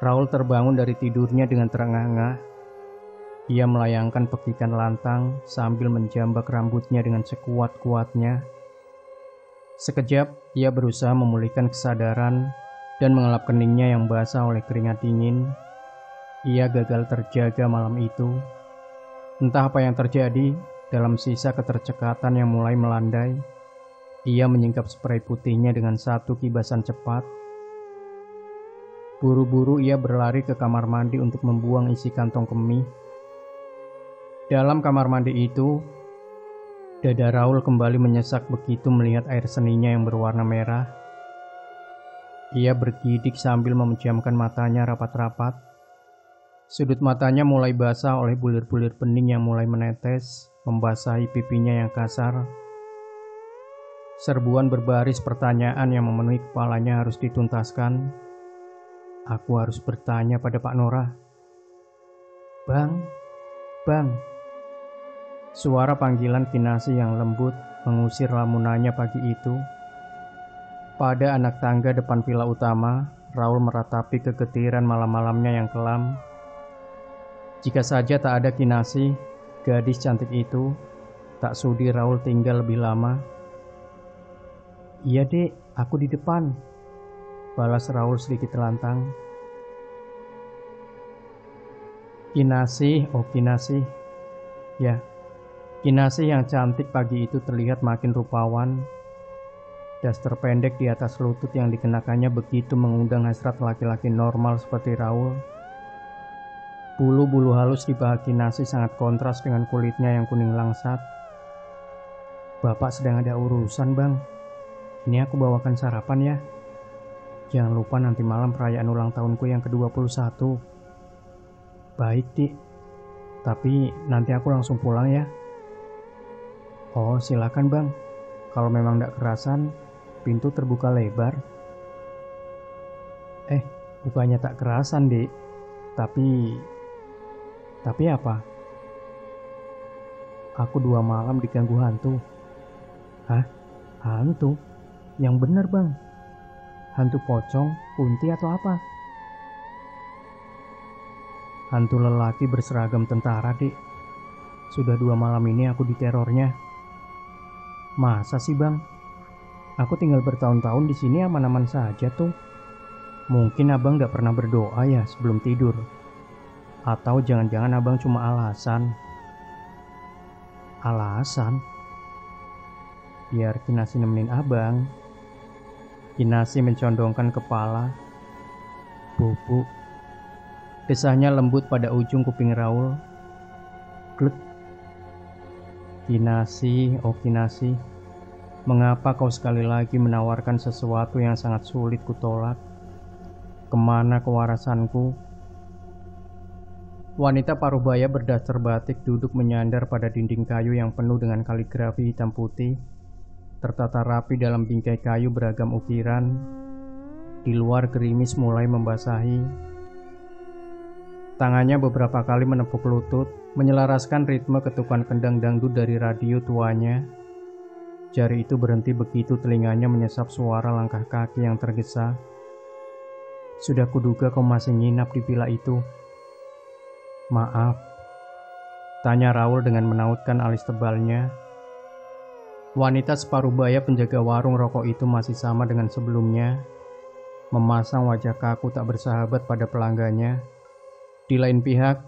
Raul terbangun dari tidurnya dengan terengah-engah. Ia melayangkan pekikan lantang sambil menjambak rambutnya dengan sekuat-kuatnya. Sekejap, ia berusaha memulihkan kesadaran dan mengelap keningnya yang basah oleh keringat dingin. Ia gagal terjaga malam itu. Entah apa yang terjadi, dalam sisa ketercekatan yang mulai melandai, ia menyingkap spray putihnya dengan satu kibasan cepat. Buru-buru ia berlari ke kamar mandi untuk membuang isi kantong kemih. Dalam kamar mandi itu, dada Raul kembali menyesak begitu melihat air seninya yang berwarna merah. Ia bergidik sambil memejamkan matanya rapat-rapat. Sudut matanya mulai basah oleh bulir-bulir bening yang mulai menetes, membasahi pipinya yang kasar. Serbuan berbaris pertanyaan yang memenuhi kepalanya harus dituntaskan. Aku harus bertanya pada Pak Nora. Bang, Bang. Suara panggilan Kinasi yang lembut mengusir lamunannya pagi itu. Pada anak tangga depan villa utama, Raul meratapi kegetiran malam-malamnya yang kelam. Jika saja tak ada Kinasi, gadis cantik itu, tak sudi Raul tinggal lebih lama. Iya dek, aku di depan, balas Raul sedikit lantang. Kinasi, oh Kinasi. Ya, Kinasi yang cantik pagi itu terlihat makin rupawan. Daster pendek di atas lutut yang dikenakannya begitu mengundang hasrat laki-laki normal seperti Raul. Bulu-bulu halus di paha Kinasi sangat kontras dengan kulitnya yang kuning langsat. Bapak sedang ada urusan, Bang. Ini aku bawakan sarapan ya. Jangan lupa nanti malam perayaan ulang tahunku yang ke-21. Baik, Dik. Tapi nanti aku langsung pulang ya. Oh, silakan Bang. Kalau memang tidak kerasan, pintu terbuka lebar. Bukannya tak kerasan, Dik. Tapi apa? Aku 2 malam diganggu hantu. Hah? Hantu? Yang bener, Bang. Hantu pocong, kunti atau apa? Hantu lelaki berseragam tentara, Dik. Sudah 2 malam ini aku diterornya. Masa sih, Bang? Aku tinggal bertahun-tahun di sini aman-aman saja tuh. Mungkin Abang gak pernah berdoa ya sebelum tidur. Atau jangan-jangan Abang cuma alasan. Alasan? Biar Kinasi nemenin Abang. Kinasi mencondongkan kepala. Bobo. Desahnya lembut pada ujung kuping Raul. Glek. Kinasi, oh Kinasi, mengapa kau sekali lagi menawarkan sesuatu yang sangat sulit kutolak? Kemana kewarasanku? Wanita parubaya berdaster batik duduk menyandar pada dinding kayu yang penuh dengan kaligrafi hitam putih, tertata rapi dalam bingkai kayu beragam ukiran. Di luar gerimis mulai membasahi. Tangannya beberapa kali menepuk lutut, menyelaraskan ritme ketukan kendang dangdut dari radio tuanya. Jari itu berhenti begitu telinganya menyesap suara langkah kaki yang tergesa. Sudah kuduga kau masih nginap di villa itu. Maaf, tanya Raul dengan menautkan alis tebalnya. Wanita separuh baya penjaga warung rokok itu masih sama dengan sebelumnya, memasang wajah kaku tak bersahabat pada pelanggannya. Di lain pihak,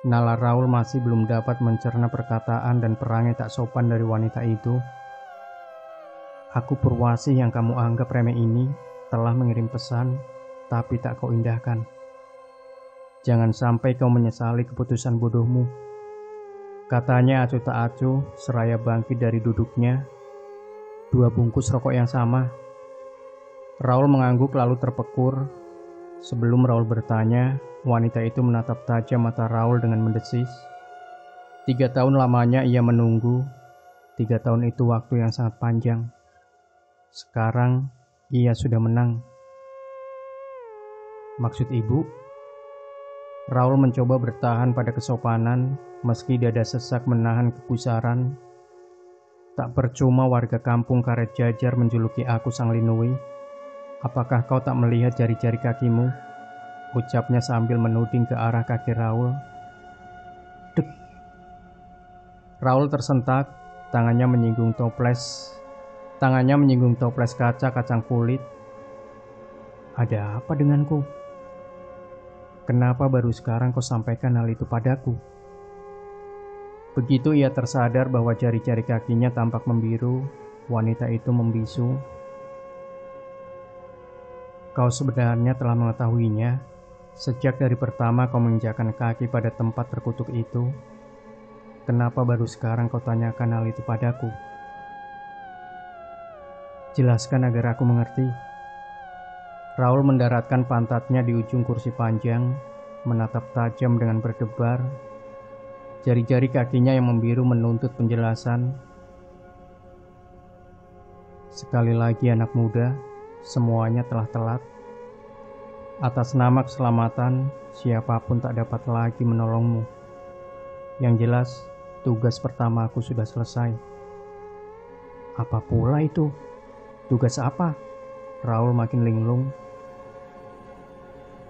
nalar Raul masih belum dapat mencerna perkataan dan perangai tak sopan dari wanita itu. Aku Purwasi yang kamu anggap remeh ini telah mengirim pesan, tapi tak kau indahkan. Jangan sampai kau menyesali keputusan bodohmu. Katanya acuh tak acuh, seraya bangkit dari duduknya. 2 bungkus rokok yang sama. Raul mengangguk lalu terpekur. Sebelum Raul bertanya, wanita itu menatap tajam mata Raul dengan mendesis. 3 tahun lamanya ia menunggu. 3 tahun itu waktu yang sangat panjang. Sekarang ia sudah menang. Maksud ibu? Raul mencoba bertahan pada kesopanan, meski dada sesak menahan kegusaran. Tak percuma warga kampung karet jajar menjuluki aku Sang Linui. Apakah kau tak melihat jari-jari kakimu? Ucapnya sambil menuding ke arah kaki Raul. Dek. Raul tersentak, tangannya menyinggung toples. Tangannya menyinggung toples kaca kacang kulit. Ada apa denganku? Kenapa baru sekarang kau sampaikan hal itu padaku? Begitu ia tersadar bahwa jari-jari kakinya tampak membiru, wanita itu membisu. Kau sebenarnya telah mengetahuinya sejak dari pertama kau menginjakkan kaki pada tempat terkutuk itu. Kenapa baru sekarang kau tanyakan hal itu padaku? Jelaskan agar aku mengerti. Raul mendaratkan pantatnya di ujung kursi panjang, menatap tajam dengan berdebar. Jari-jari kakinya yang membiru menuntut penjelasan. Sekali lagi anak muda, semuanya telah telat. Atas nama keselamatan, siapapun tak dapat lagi menolongmu. Yang jelas, tugas pertama aku sudah selesai. Apa pula itu? Tugas apa? Raul makin linglung.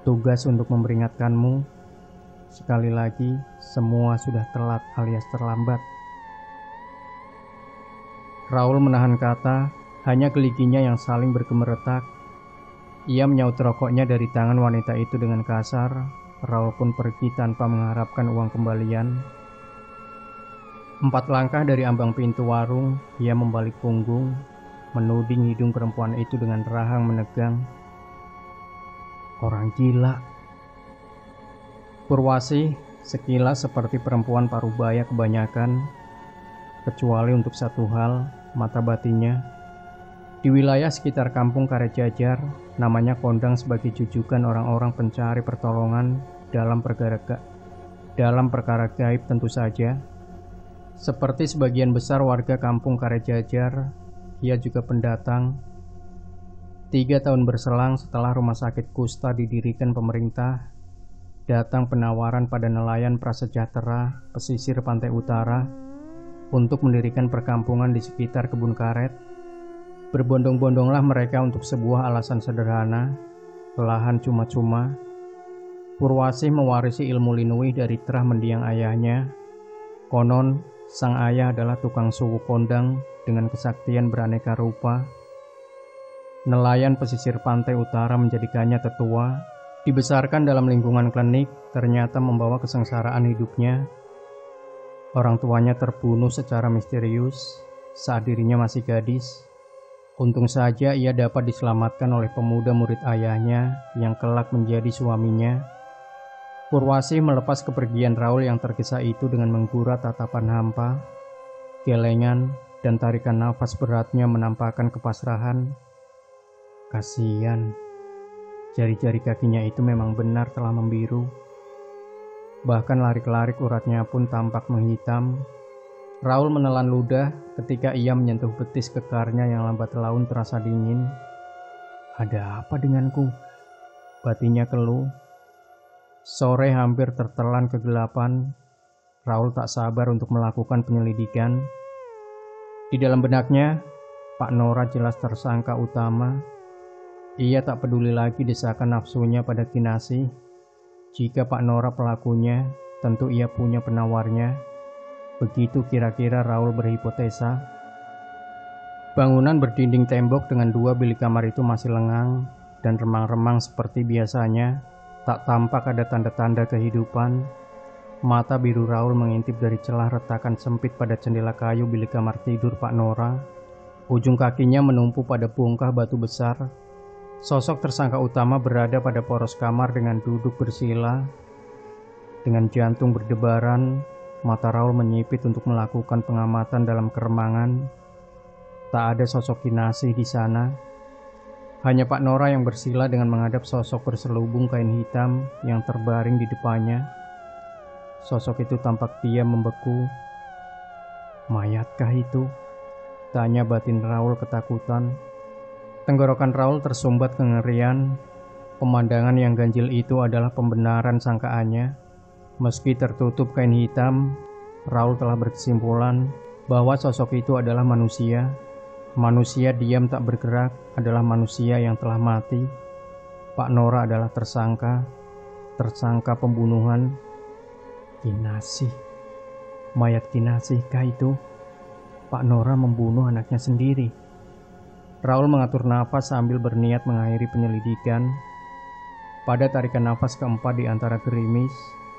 Tugas untuk memperingatkanmu. Sekali lagi, semua sudah telat alias terlambat. Raul menahan kata, hanya geliginya yang saling bergemeretak. Ia menyaut rokoknya dari tangan wanita itu dengan kasar. Raul pun pergi tanpa mengharapkan uang kembalian. 4 langkah dari ambang pintu warung, ia membalik punggung, menuding hidung perempuan itu dengan rahang menegang. Orang gila. Purwasih sekilas seperti perempuan parubaya kebanyakan, kecuali untuk satu hal, mata batinnya. Di wilayah sekitar kampung Karet Jajar, namanya kondang sebagai jujukan orang-orang pencari pertolongan dalam perkara gaib tentu saja. Seperti sebagian besar warga kampung Karet Jajar, ia juga pendatang. 3 tahun berselang setelah rumah sakit kusta didirikan pemerintah, datang penawaran pada nelayan prasejahtera pesisir pantai utara untuk mendirikan perkampungan di sekitar kebun karet. Berbondong-bondonglah mereka untuk sebuah alasan sederhana, lahan cuma-cuma. Purwasih mewarisi ilmu linui dari terah mendiang ayahnya. Konon, sang ayah adalah tukang suwu kondang dengan kesaktian beraneka rupa. Nelayan pesisir pantai utara menjadikannya tetua. Dibesarkan dalam lingkungan klinik, ternyata membawa kesengsaraan hidupnya. Orang tuanya terbunuh secara misterius saat dirinya masih gadis. Untung saja ia dapat diselamatkan oleh pemuda murid ayahnya yang kelak menjadi suaminya. Purwasih melepas kepergian Raul yang tergesa itu dengan menggura tatapan hampa, gelengan, dan tarikan nafas beratnya menampakkan kepasrahan. Kasihan, jari-jari kakinya itu memang benar telah membiru. Bahkan larik-larik uratnya pun tampak menghitam. Raul menelan ludah ketika ia menyentuh betis kekarnya yang lambat laun terasa dingin. Ada apa denganku? Batinnya keluh. Sore hampir tertelan kegelapan. Raul tak sabar untuk melakukan penyelidikan. Di dalam benaknya, Pak Nora jelas tersangka utama. Ia tak peduli lagi desakan nafsunya pada Kinasih. Jika Pak Nora pelakunya, tentu ia punya penawarnya. Begitu kira-kira Raul berhipotesa. Bangunan berdinding tembok dengan 2 bilik kamar itu masih lengang dan remang-remang seperti biasanya. Tak tampak ada tanda-tanda kehidupan. Mata biru Raul mengintip dari celah retakan sempit pada jendela kayu bilik kamar tidur Pak Nora. Ujung kakinya menumpu pada bongkah batu besar. Sosok tersangka utama berada pada poros kamar dengan duduk bersila. Dengan jantung berdebaran, mata Raul menyipit untuk melakukan pengamatan dalam keremangan. Tak ada sosok Kinasih di sana. Hanya Pak Nora yang bersila dengan menghadap sosok berselubung kain hitam yang terbaring di depannya. Sosok itu tampak diam membeku. Mayatkah itu? Tanya batin Raul ketakutan. Tenggorokan Raul tersumbat kengerian. Pemandangan yang ganjil itu adalah pembenaran sangkaannya. Meski tertutup kain hitam, Raul telah berkesimpulan bahwa sosok itu adalah manusia. Manusia diam tak bergerak adalah manusia yang telah mati. Pak Nora adalah tersangka pembunuhan. Kinasih. Mayat Kinasih kah itu? Pak Nora membunuh anaknya sendiri. Raul mengatur nafas sambil berniat mengakhiri penyelidikan. Pada tarikan nafas keempat di antara gerimis,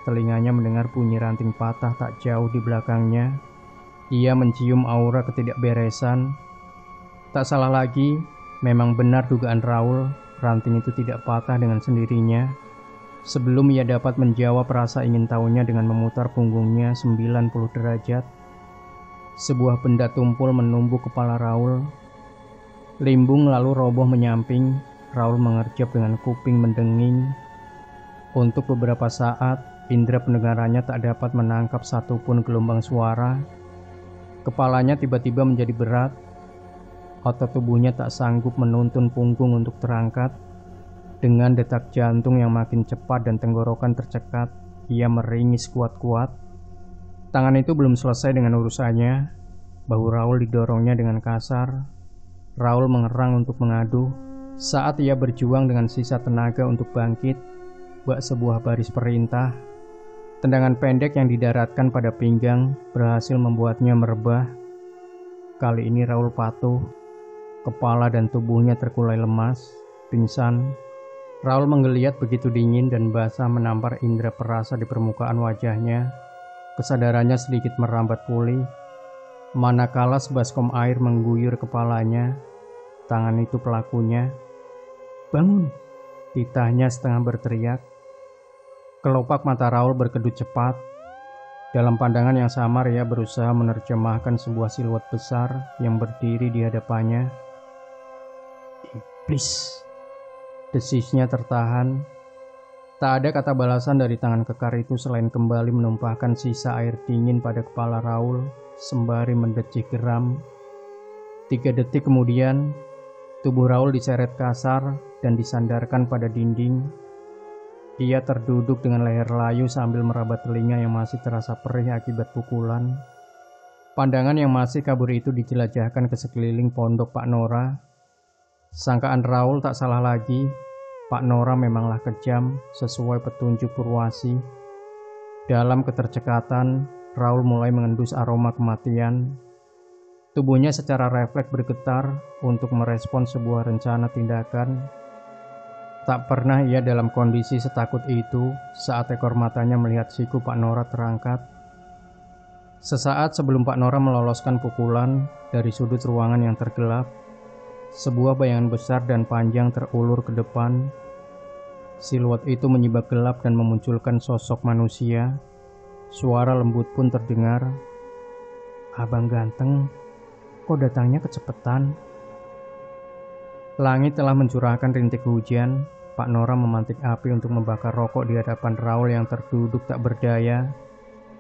telinganya mendengar bunyi ranting patah tak jauh di belakangnya. Ia mencium aura ketidakberesan. Tak salah lagi, memang benar dugaan Raul, ranting itu tidak patah dengan sendirinya. Sebelum ia dapat menjawab rasa ingin tahunya dengan memutar punggungnya 90 derajat, sebuah benda tumpul menumbuk kepala Raul. Limbung lalu roboh menyamping. Raul mengerjap dengan kuping mendenging. Untuk beberapa saat, indera pendengarannya tak dapat menangkap satupun gelombang suara. Kepalanya tiba-tiba menjadi berat. Otot tubuhnya tak sanggup menuntun punggung untuk terangkat. Dengan detak jantung yang makin cepat dan tenggorokan tercekat, ia meringis kuat-kuat. Tangan itu belum selesai dengan urusannya. Bahu Raul didorongnya dengan kasar. Raul mengerang untuk mengadu. Saat ia berjuang dengan sisa tenaga untuk bangkit, bak sebuah baris perintah. Tendangan pendek yang didaratkan pada pinggang berhasil membuatnya merebah. Kali ini Raul patuh. Kepala dan tubuhnya terkulai lemas, pingsan. Raul menggeliat begitu dingin dan basah menampar indera perasa di permukaan wajahnya. Kesadarannya sedikit merambat pulih. Manakala sebaskom air mengguyur kepalanya, tangan itu pelakunya. "Bangun!" titahnya setengah berteriak. Kelopak mata Raul berkedut cepat. Dalam pandangan yang samar ia berusaha menerjemahkan sebuah siluet besar yang berdiri di hadapannya. "Iblis!" desisnya tertahan. Tak ada kata balasan dari tangan kekar itu selain kembali menumpahkan sisa air dingin pada kepala Raul sembari mendecih geram. 3 detik kemudian, tubuh Raul diseret kasar dan disandarkan pada dinding. Ia terduduk dengan leher layu sambil meraba telinga yang masih terasa perih akibat pukulan. Pandangan yang masih kabur itu dijelajahkan ke sekeliling pondok Pak Nora. Sangkaan Raul tak salah lagi. Pak Nora memanglah kejam sesuai petunjuk Purwasi. Dalam ketercekatan, Raul mulai mengendus aroma kematian. Tubuhnya secara refleks bergetar untuk merespon sebuah rencana tindakan. Tak pernah ia dalam kondisi setakut itu saat ekor matanya melihat siku Pak Nora terangkat. Sesaat sebelum Pak Nora meloloskan pukulan dari sudut ruangan yang tergelap, sebuah bayangan besar dan panjang terulur ke depan. Siluet itu menyibak gelap dan memunculkan sosok manusia. Suara lembut pun terdengar. "Abang ganteng, kok datangnya kecepetan?" Langit telah mencurahkan rintik hujan. Pak Nora memantik api untuk membakar rokok di hadapan Raul yang terduduk tak berdaya.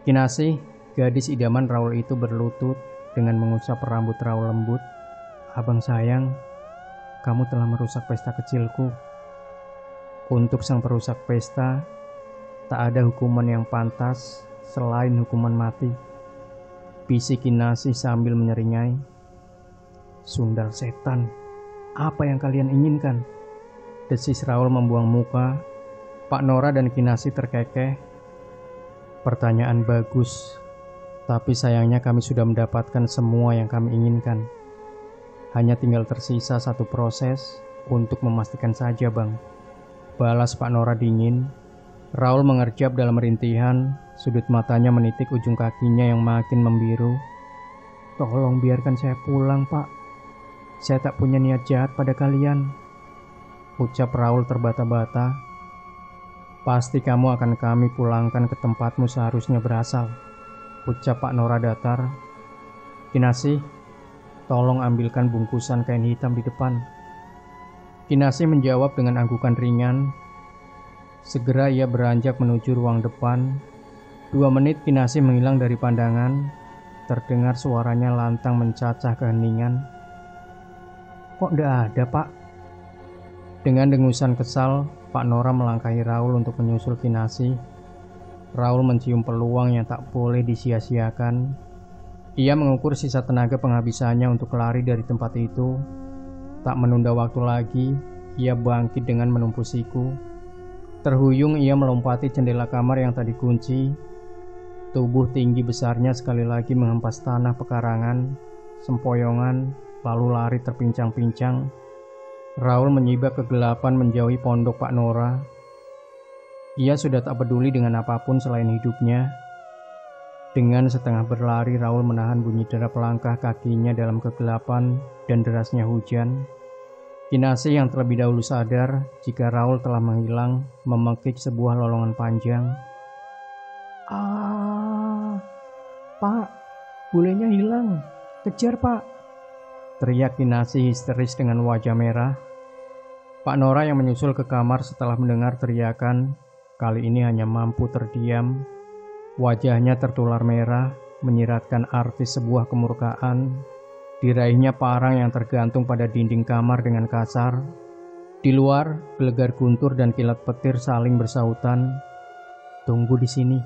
Kinasih, gadis idaman Raul itu berlutut dengan mengusap rambut Raul lembut. "Abang sayang, kamu telah merusak pesta kecilku. Untuk sang perusak pesta, tak ada hukuman yang pantas selain hukuman mati," bisik Kinasih sambil menyeringai. "Sundal setan, apa yang kalian inginkan?" desis Raul membuang muka. Pak Nora dan Kinasih terkekeh. "Pertanyaan bagus, tapi sayangnya kami sudah mendapatkan semua yang kami inginkan. Hanya tinggal tersisa satu proses untuk memastikan saja, Bang," balas Pak Nora dingin. Raul mengerjap dalam rintihan, sudut matanya menitik ujung kakinya yang makin membiru. "Tolong biarkan saya pulang, Pak. Saya tak punya niat jahat pada kalian," ucap Raul terbata-bata. "Pasti kamu akan kami pulangkan ke tempatmu seharusnya berasal," ucap Pak Nora datar. "Kinasih, tolong ambilkan bungkusan kain hitam di depan." Kinasih menjawab dengan anggukan ringan. Segera ia beranjak menuju ruang depan. 2 menit Kinasih menghilang dari pandangan. Terdengar suaranya lantang mencacah keheningan. "Kok ndak ada, Pak?" Dengan dengusan kesal, Pak Nora melangkahi Raul untuk menyusul Kinasih. Raul mencium peluang yang tak boleh disia-siakan. Ia mengukur sisa tenaga penghabisannya untuk lari dari tempat itu. Tak menunda waktu lagi, ia bangkit dengan menumpu siku. Terhuyung ia melompati jendela kamar yang tadi kunci. Tubuh tinggi besarnya sekali lagi menghempas tanah pekarangan, sempoyongan, lalu lari terpincang-pincang. Raul menyibak kegelapan menjauhi pondok Pak Nora. Ia sudah tak peduli dengan apapun selain hidupnya. Dengan setengah berlari, Raul menahan bunyi derap langkah kakinya dalam kegelapan dan derasnya hujan. Kinasih yang terlebih dahulu sadar jika Raul telah menghilang, memekik sebuah lolongan panjang. "Ah, Pak, bulenya hilang. Kejar, Pak!" teriak Kinasih histeris dengan wajah merah. Pak Nora yang menyusul ke kamar setelah mendengar teriakan, kali ini hanya mampu terdiam. Wajahnya tertular merah, menyiratkan arti sebuah kemurkaan. Diraihnya parang yang tergantung pada dinding kamar dengan kasar. Di luar, gelegar guntur dan kilat petir saling bersahutan. "Tunggu di sini.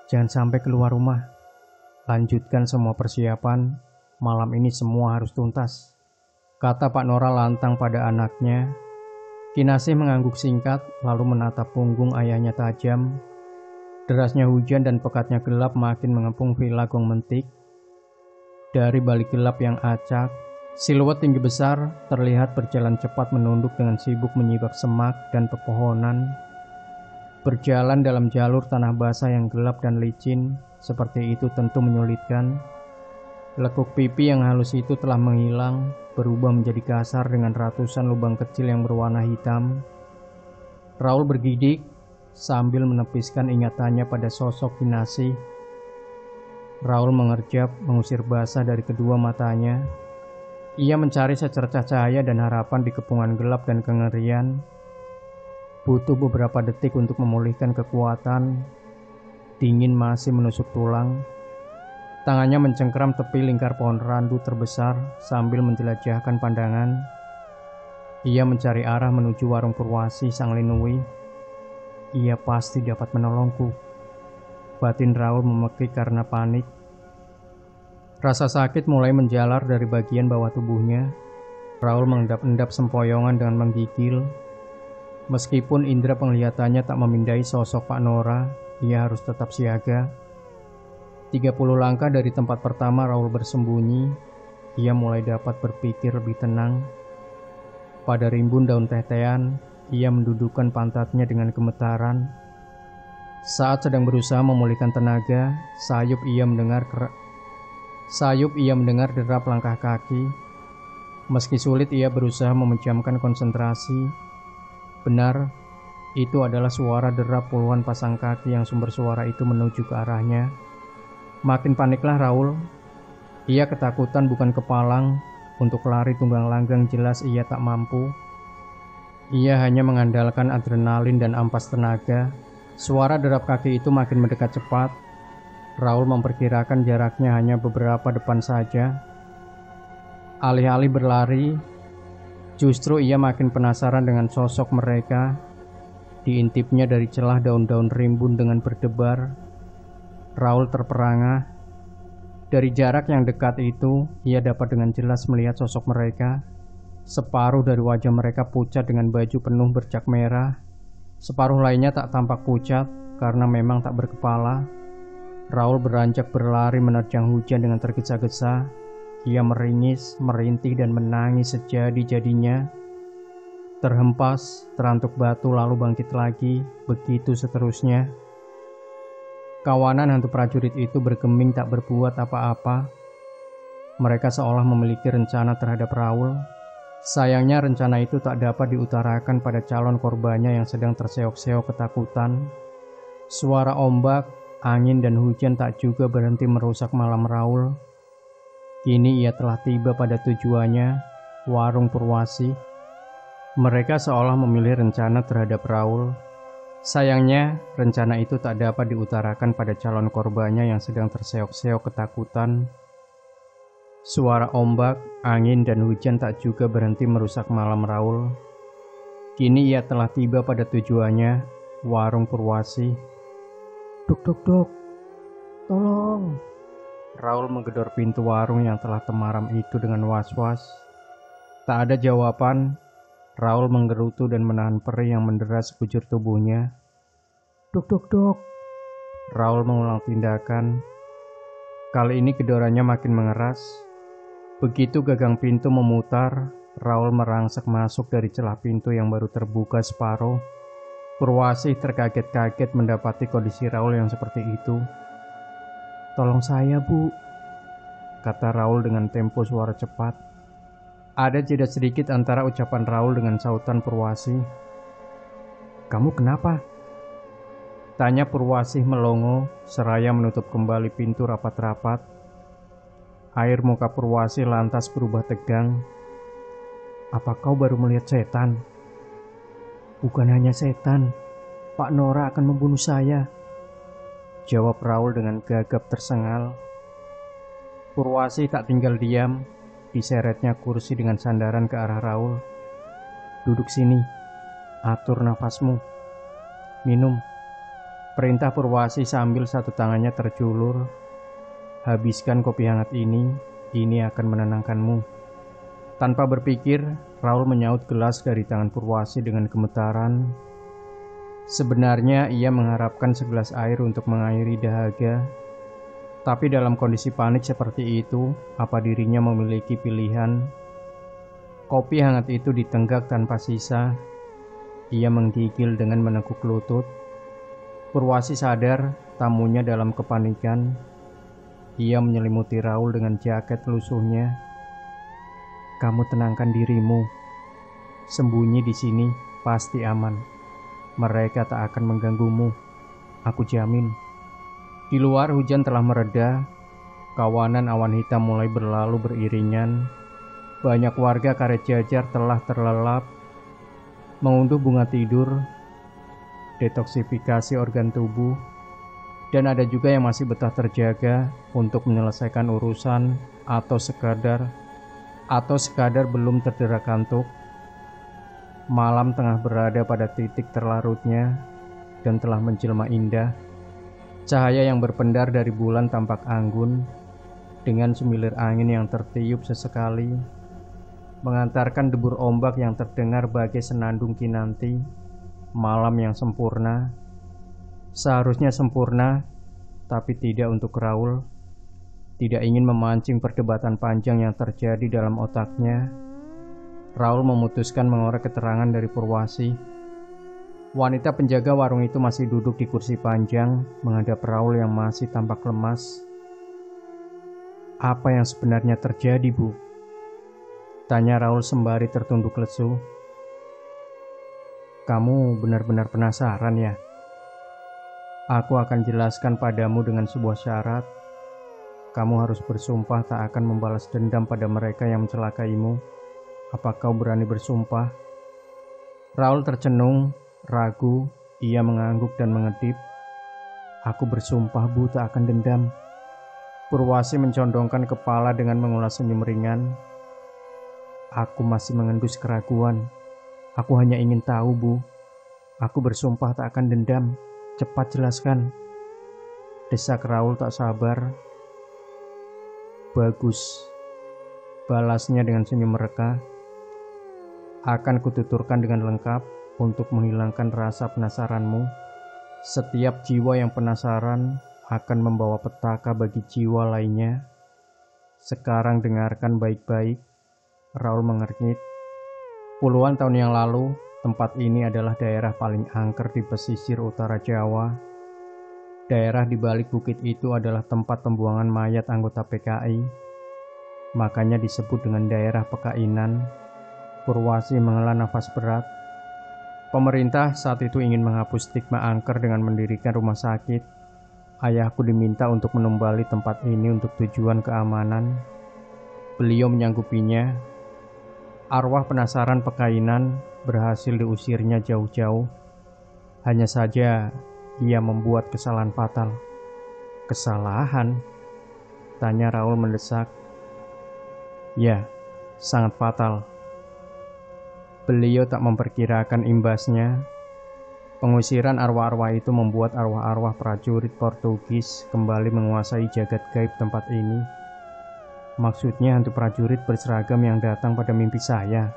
Jangan sampai keluar rumah. Lanjutkan semua persiapan. Malam ini semua harus tuntas," kata Pak Nora lantang pada anaknya. Kinasih mengangguk singkat, lalu menatap punggung ayahnya tajam. Derasnya hujan dan pekatnya gelap makin mengepung villa Gong Mentik. Dari balik gelap yang acak, siluet tinggi besar terlihat berjalan cepat menunduk dengan sibuk menyibak semak dan pepohonan. Berjalan dalam jalur tanah basah yang gelap dan licin, seperti itu tentu menyulitkan. Lekuk pipi yang halus itu telah menghilang, berubah menjadi kasar dengan ratusan lubang kecil yang berwarna hitam. Raul bergidik sambil menepiskan ingatannya pada sosok Kinasih. Raul mengerjap, mengusir basah dari kedua matanya. Ia mencari secercah cahaya dan harapan di kepungan gelap dan kengerian. Butuh beberapa detik untuk memulihkan kekuatan. Dingin masih menusuk tulang. Tangannya mencengkeram tepi lingkar pohon randu terbesar sambil menjelajahkan pandangan. Ia mencari arah menuju warung Purwasi Sang Linui. Ia pasti dapat menolongku. Batin Raul memekik karena panik. Rasa sakit mulai menjalar dari bagian bawah tubuhnya. Raul mengendap-endap sempoyongan dengan menggigil. Meskipun indera penglihatannya tak memindai sosok Pak Nora, ia harus tetap siaga. 30 langkah dari tempat pertama Raul bersembunyi, ia mulai dapat berpikir lebih tenang. Pada rimbun daun tetean, ia mendudukkan pantatnya dengan gemetaran. Saat sedang berusaha memulihkan tenaga, sayup ia mendengar derap langkah kaki. Meski sulit ia berusaha memejamkan konsentrasi. Benar, itu adalah suara derap puluhan pasang kaki yang sumber suara itu menuju ke arahnya. Makin paniklah Raul. Ia ketakutan bukan kepalang. Untuk lari tunggang langgang jelas ia tak mampu. Ia hanya mengandalkan adrenalin dan ampas tenaga. Suara derap kaki itu makin mendekat cepat. Raul memperkirakan jaraknya hanya beberapa depan saja. Alih-alih berlari, justru ia makin penasaran dengan sosok mereka. Diintipnya dari celah daun-daun rimbun dengan berdebar. Raul terperangah. Dari jarak yang dekat itu, ia dapat dengan jelas melihat sosok mereka. Separuh dari wajah mereka pucat dengan baju penuh bercak merah. Separuh lainnya tak tampak pucat karena memang tak berkepala. Raul beranjak berlari menerjang hujan dengan tergesa-gesa. Ia meringis, merintih dan menangis sejadi-jadinya. Terhempas, terantuk batu lalu bangkit lagi, begitu seterusnya. Kawanan hantu prajurit itu bergeming tak berbuat apa-apa. Mereka seolah memiliki rencana terhadap Raul. Sayangnya rencana itu tak dapat diutarakan pada calon korbannya yang sedang terseok-seok ketakutan. Suara ombak, angin dan hujan tak juga berhenti merusak malam Raul. Kini ia telah tiba pada tujuannya, warung Purwasi. Mereka seolah memilih rencana terhadap Raul. Sayangnya, rencana itu tak dapat diutarakan pada calon korbannya yang sedang terseok-seok ketakutan. Suara ombak, angin, dan hujan tak juga berhenti merusak malam Raul. Kini ia telah tiba pada tujuannya, warung Purwasi. "Duk duk duk, tolong!" Raul menggedor pintu warung yang telah temaram itu dengan was-was. Tak ada jawaban. Raul menggerutu dan menahan perih yang mendera sekujur tubuhnya. "Duk duk duk." Raul mengulang tindakan. Kali ini gedorannya makin mengeras. Begitu gagang pintu memutar, Raul merangsek masuk dari celah pintu yang baru terbuka separuh. Purwasih terkaget-kaget mendapati kondisi Raul yang seperti itu. "Tolong saya, Bu," kata Raul dengan tempo suara cepat. Ada jeda sedikit antara ucapan Raul dengan sautan Purwasih. "Kamu kenapa?" tanya Purwasih melongo, seraya menutup kembali pintu rapat-rapat. Air muka Purwasih lantas berubah tegang. "Apa kau baru melihat setan?" "Bukan hanya setan, Pak Nora akan membunuh saya," jawab Raul dengan gagap tersengal. Purwasih tak tinggal diam, diseretnya kursi dengan sandaran ke arah Raul. "Duduk sini, atur nafasmu, minum," perintah Purwasih sambil satu tangannya terjulur. "Habiskan kopi hangat ini akan menenangkanmu." Tanpa berpikir, Raul menyaut gelas dari tangan Purwasih dengan gemetaran. Sebenarnya ia mengharapkan segelas air untuk mengairi dahaga. Tapi dalam kondisi panik seperti itu, apa dirinya memiliki pilihan? Kopi hangat itu ditenggak tanpa sisa. Ia menggigil dengan menekuk lutut. Purwasih sadar tamunya dalam kepanikan. Ia menyelimuti Raul dengan jaket lusuhnya. "Kamu tenangkan dirimu. Sembunyi di sini pasti aman. Mereka tak akan mengganggumu. Aku jamin." Di luar hujan telah mereda. Kawanan awan hitam mulai berlalu beriringan. Banyak warga Karet Jajar telah terlelap, mengunduh bunga tidur, detoksifikasi organ tubuh, dan ada juga yang masih betah terjaga untuk menyelesaikan urusan atau sekadar belum terderah kantuk. Malam tengah berada pada titik terlarutnya dan telah menjelma indah. Cahaya yang berpendar dari bulan tampak anggun, dengan semilir angin yang tertiup sesekali, mengantarkan debur ombak yang terdengar bagai senandung kinanti. Malam yang sempurna, seharusnya sempurna, tapi tidak untuk Raul. Tidak ingin memancing perdebatan panjang yang terjadi dalam otaknya, Raul memutuskan mengorek keterangan dari Purwasih. Wanita penjaga warung itu masih duduk di kursi panjang, menghadap Raul yang masih tampak lemas. "Apa yang sebenarnya terjadi, Bu?" tanya Raul sembari tertunduk lesu. "Kamu benar-benar penasaran ya? Aku akan jelaskan padamu dengan sebuah syarat. Kamu harus bersumpah tak akan membalas dendam pada mereka yang mencelakaimu. Apa kau berani bersumpah?" Raul tercenung, ragu. Ia mengangguk dan mengedip. "Aku bersumpah, Bu, tak akan dendam." Purwasih mencondongkan kepala dengan mengulas senyum ringan. "Aku masih mengendus keraguan. Aku hanya ingin tahu, Bu. Aku bersumpah tak akan dendam. Cepat jelaskan," desak Raul tak sabar. "Bagus," balasnya dengan senyum mereka. "Akan kututurkan dengan lengkap untuk menghilangkan rasa penasaranmu. Setiap jiwa yang penasaran akan membawa petaka bagi jiwa lainnya. Sekarang dengarkan baik-baik." Raul mengernyit. Puluhan tahun yang lalu, tempat ini adalah daerah paling angker di pesisir utara Jawa. Daerah di balik bukit itu adalah tempat pembuangan mayat anggota PKI. Makanya disebut dengan daerah Pekainan. Purwasih menghela nafas berat. Pemerintah saat itu ingin menghapus stigma angker dengan mendirikan rumah sakit. Ayahku diminta untuk menumbali tempat ini untuk tujuan keamanan. Beliau menyanggupinya. Arwah penasaran Pekainan berhasil diusirnya jauh-jauh. Hanya saja ia membuat kesalahan fatal. "Kesalahan?" tanya Raul mendesak. "Ya, sangat fatal. Beliau tak memperkirakan imbasnya. Pengusiran arwah-arwah itu membuat arwah-arwah prajurit Portugis kembali menguasai jagat gaib tempat ini. Maksudnya hantu prajurit berseragam yang datang pada mimpi saya.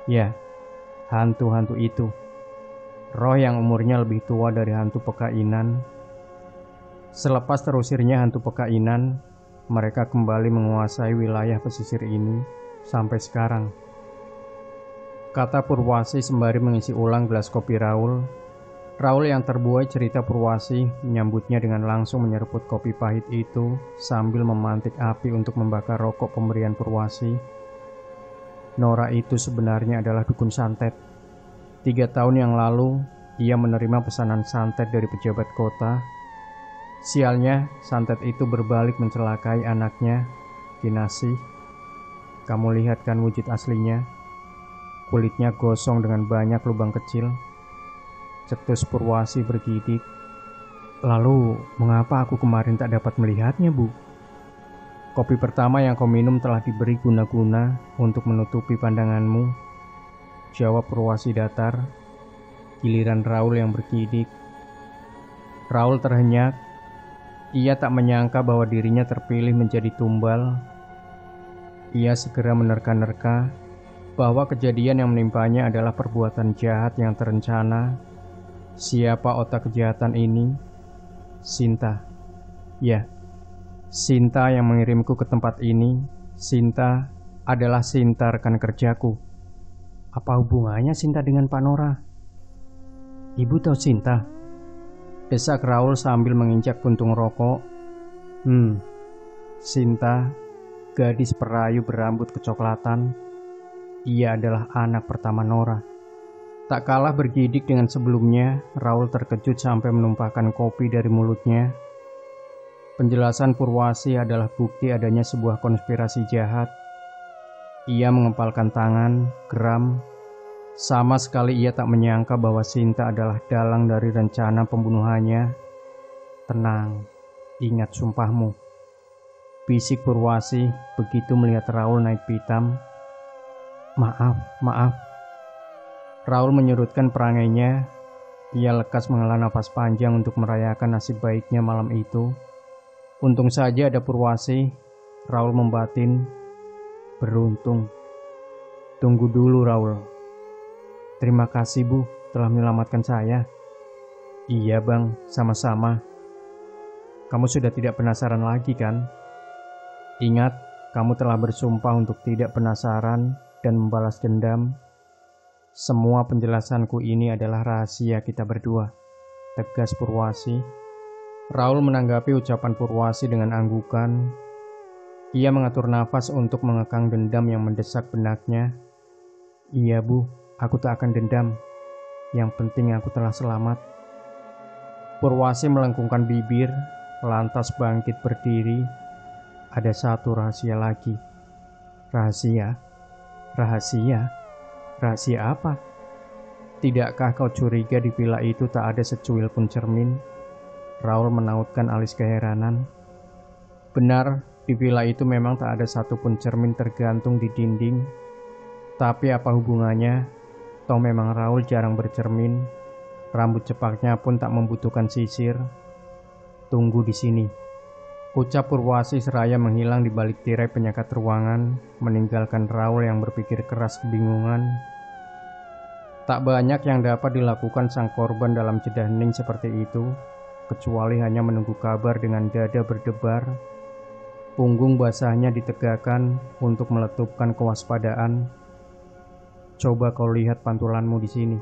Ya, hantu-hantu itu. Roh yang umurnya lebih tua dari hantu Pekainan. Selepas terusirnya hantu Pekainan, mereka kembali menguasai wilayah pesisir ini sampai sekarang. Kata Purwasi sembari mengisi ulang gelas kopi Raul. Raul yang terbuai cerita Purwasi menyambutnya dengan langsung menyeruput kopi pahit itu sambil memantik api untuk membakar rokok pemberian Purwasi. Nora itu sebenarnya adalah dukun santet. 3 tahun yang lalu, ia menerima pesanan santet dari pejabat kota. Sialnya, santet itu berbalik mencelakai anaknya, Kinasih. Kamu lihat kan wujud aslinya? Kulitnya gosong dengan banyak lubang kecil. Cetus Purwasi bergidik. Lalu, mengapa aku kemarin tak dapat melihatnya, Bu? Kopi pertama yang kau minum telah diberi guna-guna untuk menutupi pandanganmu, jawab Purwasi datar. Giliran Raul yang bergidik. Raul terhenyak. Ia tak menyangka bahwa dirinya terpilih menjadi tumbal. Ia segera menerka-nerka bahwa kejadian yang menimpanya adalah perbuatan jahat yang terencana. Siapa otak kejahatan ini? Sinta. Ya, Sinta yang mengirimku ke tempat ini. Sinta adalah Sinta rekan kerjaku. Apa hubungannya Sinta dengan Pak Nora? Ibu tahu Sinta? Desak Raul sambil menginjak puntung rokok. Sinta, gadis perayu berambut kecoklatan. Ia adalah anak pertama Nora. Tak kalah bergidik dengan sebelumnya, Raul terkejut sampai menumpahkan kopi dari mulutnya. Penjelasan Purwasi adalah bukti adanya sebuah konspirasi jahat. Ia mengepalkan tangan, geram. Sama sekali ia tak menyangka bahwa Sinta adalah dalang dari rencana pembunuhannya. Tenang, ingat sumpahmu, bisik Purwasi begitu melihat Raul naik pitam. Maaf. Raul menyurutkan perangainya. Ia lekas menghela napas panjang untuk merayakan nasib baiknya malam itu. Untung saja ada Purwasi. Raul membatin. Beruntung. Tunggu dulu, Raul. Terima kasih, Bu, telah menyelamatkan saya. Iya, Bang, sama-sama. Kamu sudah tidak penasaran lagi, kan? Ingat, kamu telah bersumpah untuk tidak penasaran dan membalas dendam. Semua penjelasanku ini adalah rahasia kita berdua, tegas Purwasi. Raul menanggapi ucapan Purwasi dengan anggukan. Ia mengatur nafas untuk mengekang dendam yang mendesak benaknya. Iya, Bu, aku tak akan dendam. Yang penting aku telah selamat. Purwasi melengkungkan bibir, lantas bangkit berdiri. Ada satu rahasia lagi. Rahasia? Rahasia apa? Tidakkah kau curiga di villa itu tak ada secuil pun cermin? Raul menautkan alis keheranan. Benar, di villa itu memang tak ada satupun cermin tergantung di dinding. Tapi apa hubungannya? Toh memang Raul jarang bercermin. Rambut cepaknya pun tak membutuhkan sisir. Tunggu di sini, ucap Purwasi seraya menghilang di balik tirai penyekat ruangan, meninggalkan Raul yang berpikir keras kebingungan. Tak banyak yang dapat dilakukan sang korban dalam jeda hening seperti itu, kecuali hanya menunggu kabar dengan dada berdebar. Punggung basahnya ditegakkan untuk meletupkan kewaspadaan. Coba kau lihat pantulanmu di sini,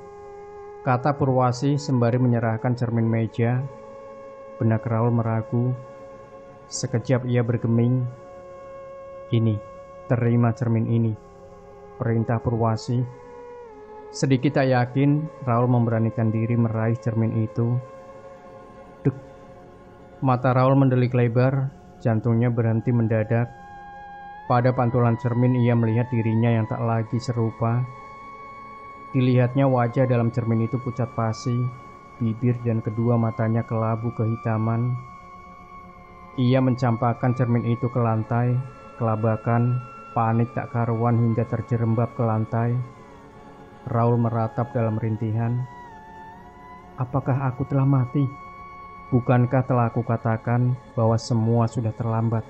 kata Purwasi sembari menyerahkan cermin meja. Benak Raul meragu. Sekejap ia bergeming. Ini, terima cermin ini, perintah Purwasi. Sedikit tak yakin, Raul memberanikan diri meraih cermin itu. Dek. Mata Raul mendelik lebar, jantungnya berhenti mendadak. Pada pantulan cermin ia melihat dirinya yang tak lagi serupa. Dilihatnya wajah dalam cermin itu pucat pasi, bibir dan kedua matanya kelabu kehitaman. Ia mencampakkan cermin itu ke lantai, kelabakan, panik tak karuan hingga terjerembab ke lantai. Raul meratap dalam rintihan. Apakah aku telah mati? Bukankah telah aku katakan bahwa semua sudah terlambat?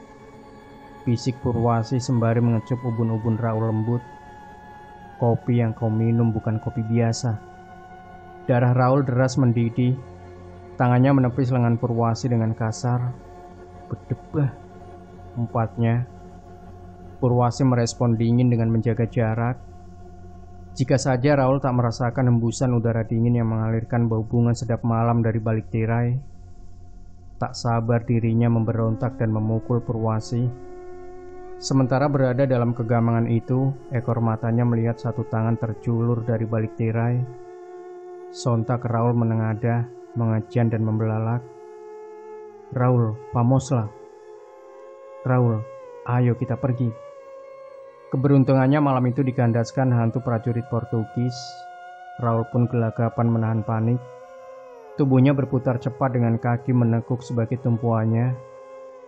Bisik Purwasi sembari mengecup ubun-ubun Raul lembut. Kopi yang kau minum bukan kopi biasa. Darah Raul deras mendidih. Tangannya menepis lengan Purwasi dengan kasar. Berdebah. empatnya. Purwasi merespon dingin dengan menjaga jarak. Jika saja Raul tak merasakan hembusan udara dingin yang mengalirkan bau bunga sedap malam dari balik tirai, tak sabar dirinya memberontak dan memukul Purwasi. Sementara berada dalam kegamangan itu, ekor matanya melihat satu tangan terjulur dari balik tirai. Sontak Raul menengadah, mengejan dan membelalak. "Raul, vamoslah. Raul, ayo kita pergi." Keberuntungannya malam itu dikandaskan hantu prajurit Portugis. Raul pun gelagapan menahan panik. Tubuhnya berputar cepat dengan kaki menekuk sebagai tumpuannya.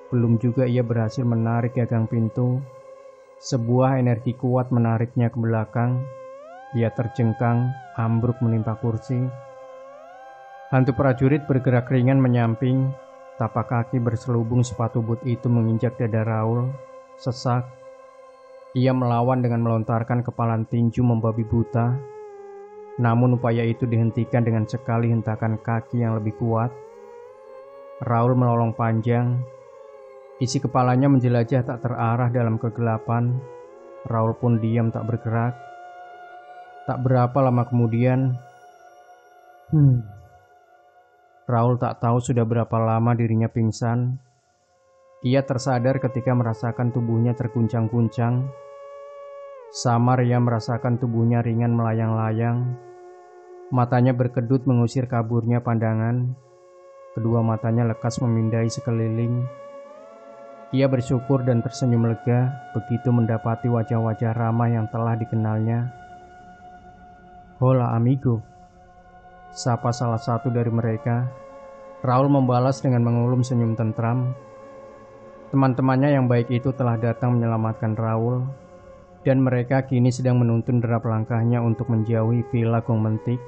Belum juga ia berhasil menarik gagang pintu. Sebuah energi kuat menariknya ke belakang. Ia terjengkang, ambruk menimpa kursi. Hantu prajurit bergerak ringan menyamping. Tapak kaki berselubung sepatu boot itu menginjak dada Raul. Sesak. Ia melawan dengan melontarkan kepalan tinju membabi buta. Namun upaya itu dihentikan dengan sekali hentakan kaki yang lebih kuat. Raul melolong panjang. Isi kepalanya menjelajah tak terarah dalam kegelapan. Raul pun diam tak bergerak. Tak berapa lama kemudian, Raul tak tahu sudah berapa lama dirinya pingsan. Ia tersadar ketika merasakan tubuhnya terguncang-guncang. Samar ia merasakan tubuhnya ringan melayang-layang. Matanya berkedut mengusir kaburnya pandangan. Kedua matanya lekas memindai sekeliling. Ia bersyukur dan tersenyum lega begitu mendapati wajah-wajah ramah yang telah dikenalnya. "Hola amigo," sapa salah satu dari mereka. Raul membalas dengan mengulum senyum tentram. Teman-temannya yang baik itu telah datang menyelamatkan Raul, dan mereka kini sedang menuntun derap langkahnya untuk menjauhi Villa Gongmentik.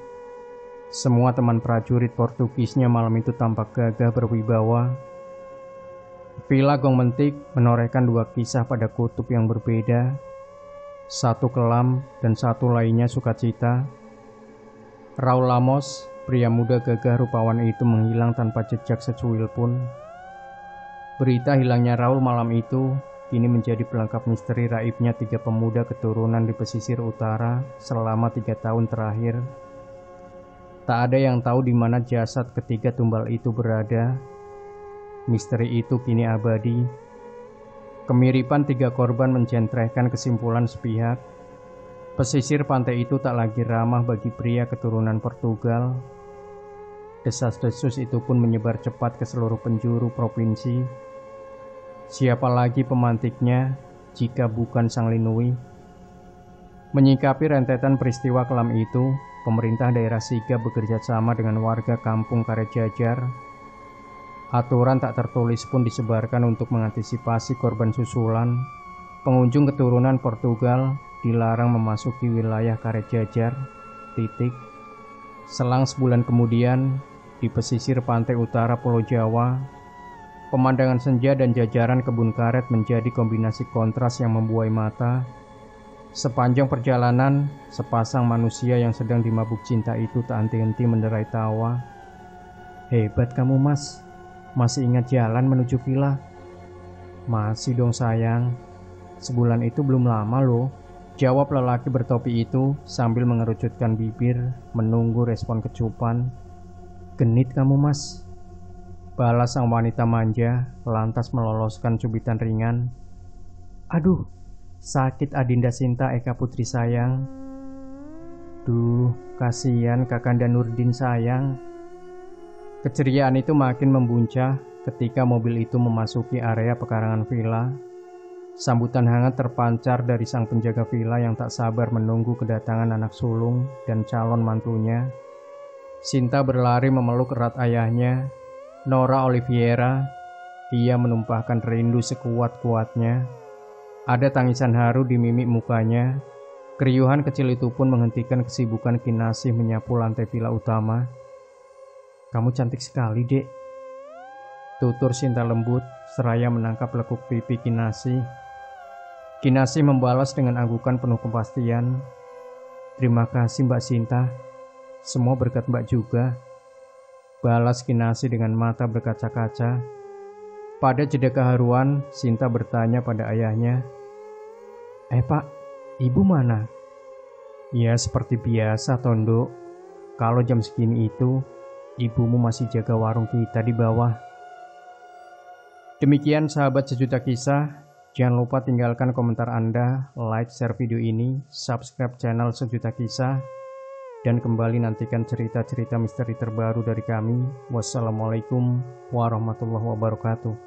Semua teman prajurit Portugisnya malam itu tampak gagah berwibawa. Villa Gongmentik menorehkan dua kisah pada kutub yang berbeda. Satu kelam dan satu lainnya sukacita. Raul Lamos, pria muda gagah rupawan itu menghilang tanpa jejak secuil pun. Berita hilangnya Raul malam itu kini menjadi pelengkap misteri raibnya tiga pemuda keturunan di pesisir utara selama 3 tahun terakhir. Tak ada yang tahu di mana jasad ketiga tumbal itu berada. Misteri itu kini abadi. Kemiripan tiga korban mencentrehkan kesimpulan sepihak. Pesisir pantai itu tak lagi ramah bagi pria keturunan Portugal. Desas-desus itu pun menyebar cepat ke seluruh penjuru provinsi. Siapa lagi pemantiknya jika bukan Sang Linui? Menyikapi rentetan peristiwa kelam itu, pemerintah daerah Sigap bekerja sama dengan warga kampung Karejajar. Aturan tak tertulis pun disebarkan untuk mengantisipasi korban susulan. Pengunjung keturunan Portugal dilarang memasuki wilayah Karejajar. Selang sebulan kemudian, di pesisir pantai utara Pulau Jawa, pemandangan senja dan jajaran kebun karet menjadi kombinasi kontras yang membuai mata. Sepanjang perjalanan, sepasang manusia yang sedang dimabuk cinta itu tak henti-henti menderai tawa. "Hebat kamu mas, masih ingat jalan menuju villa?" "Masih dong sayang, sebulan itu belum lama loh," jawab lelaki bertopi itu sambil mengerucutkan bibir menunggu respon kecupan. "Genit kamu mas," balas sang wanita manja, lantas meloloskan cubitan ringan. "Aduh, sakit Adinda Sinta Eka Putri sayang. Duh, kasihan Kakanda Nurdin sayang." Keceriaan itu makin membuncah ketika mobil itu memasuki area pekarangan villa. Sambutan hangat terpancar dari sang penjaga villa yang tak sabar menunggu kedatangan anak sulung dan calon mantunya. Sinta berlari memeluk erat ayahnya, Nora Oliveira. Ia menumpahkan rindu sekuat-kuatnya. Ada tangisan haru di mimik mukanya. Keriuhan kecil itu pun menghentikan kesibukan Kinasih menyapu lantai villa utama. "Kamu cantik sekali, Dek," tutur Sinta lembut seraya menangkap lekuk pipi Kinasih. Kinasih membalas dengan anggukan penuh kepastian. "Terima kasih Mbak Sinta, semua berkat Mbak juga," balas Kinasih dengan mata berkaca-kaca. Pada jeda keharuan, Sinta bertanya pada ayahnya, Pak, ibu mana?" "Ya seperti biasa Tondo, kalau jam segini itu, ibumu masih jaga warung kita di bawah." Demikian sahabat sejuta kisah, jangan lupa tinggalkan komentar Anda, like, share video ini, subscribe channel sejuta kisah, dan kembali nantikan cerita-cerita misteri terbaru dari kami. Wassalamualaikum warahmatullahi wabarakatuh.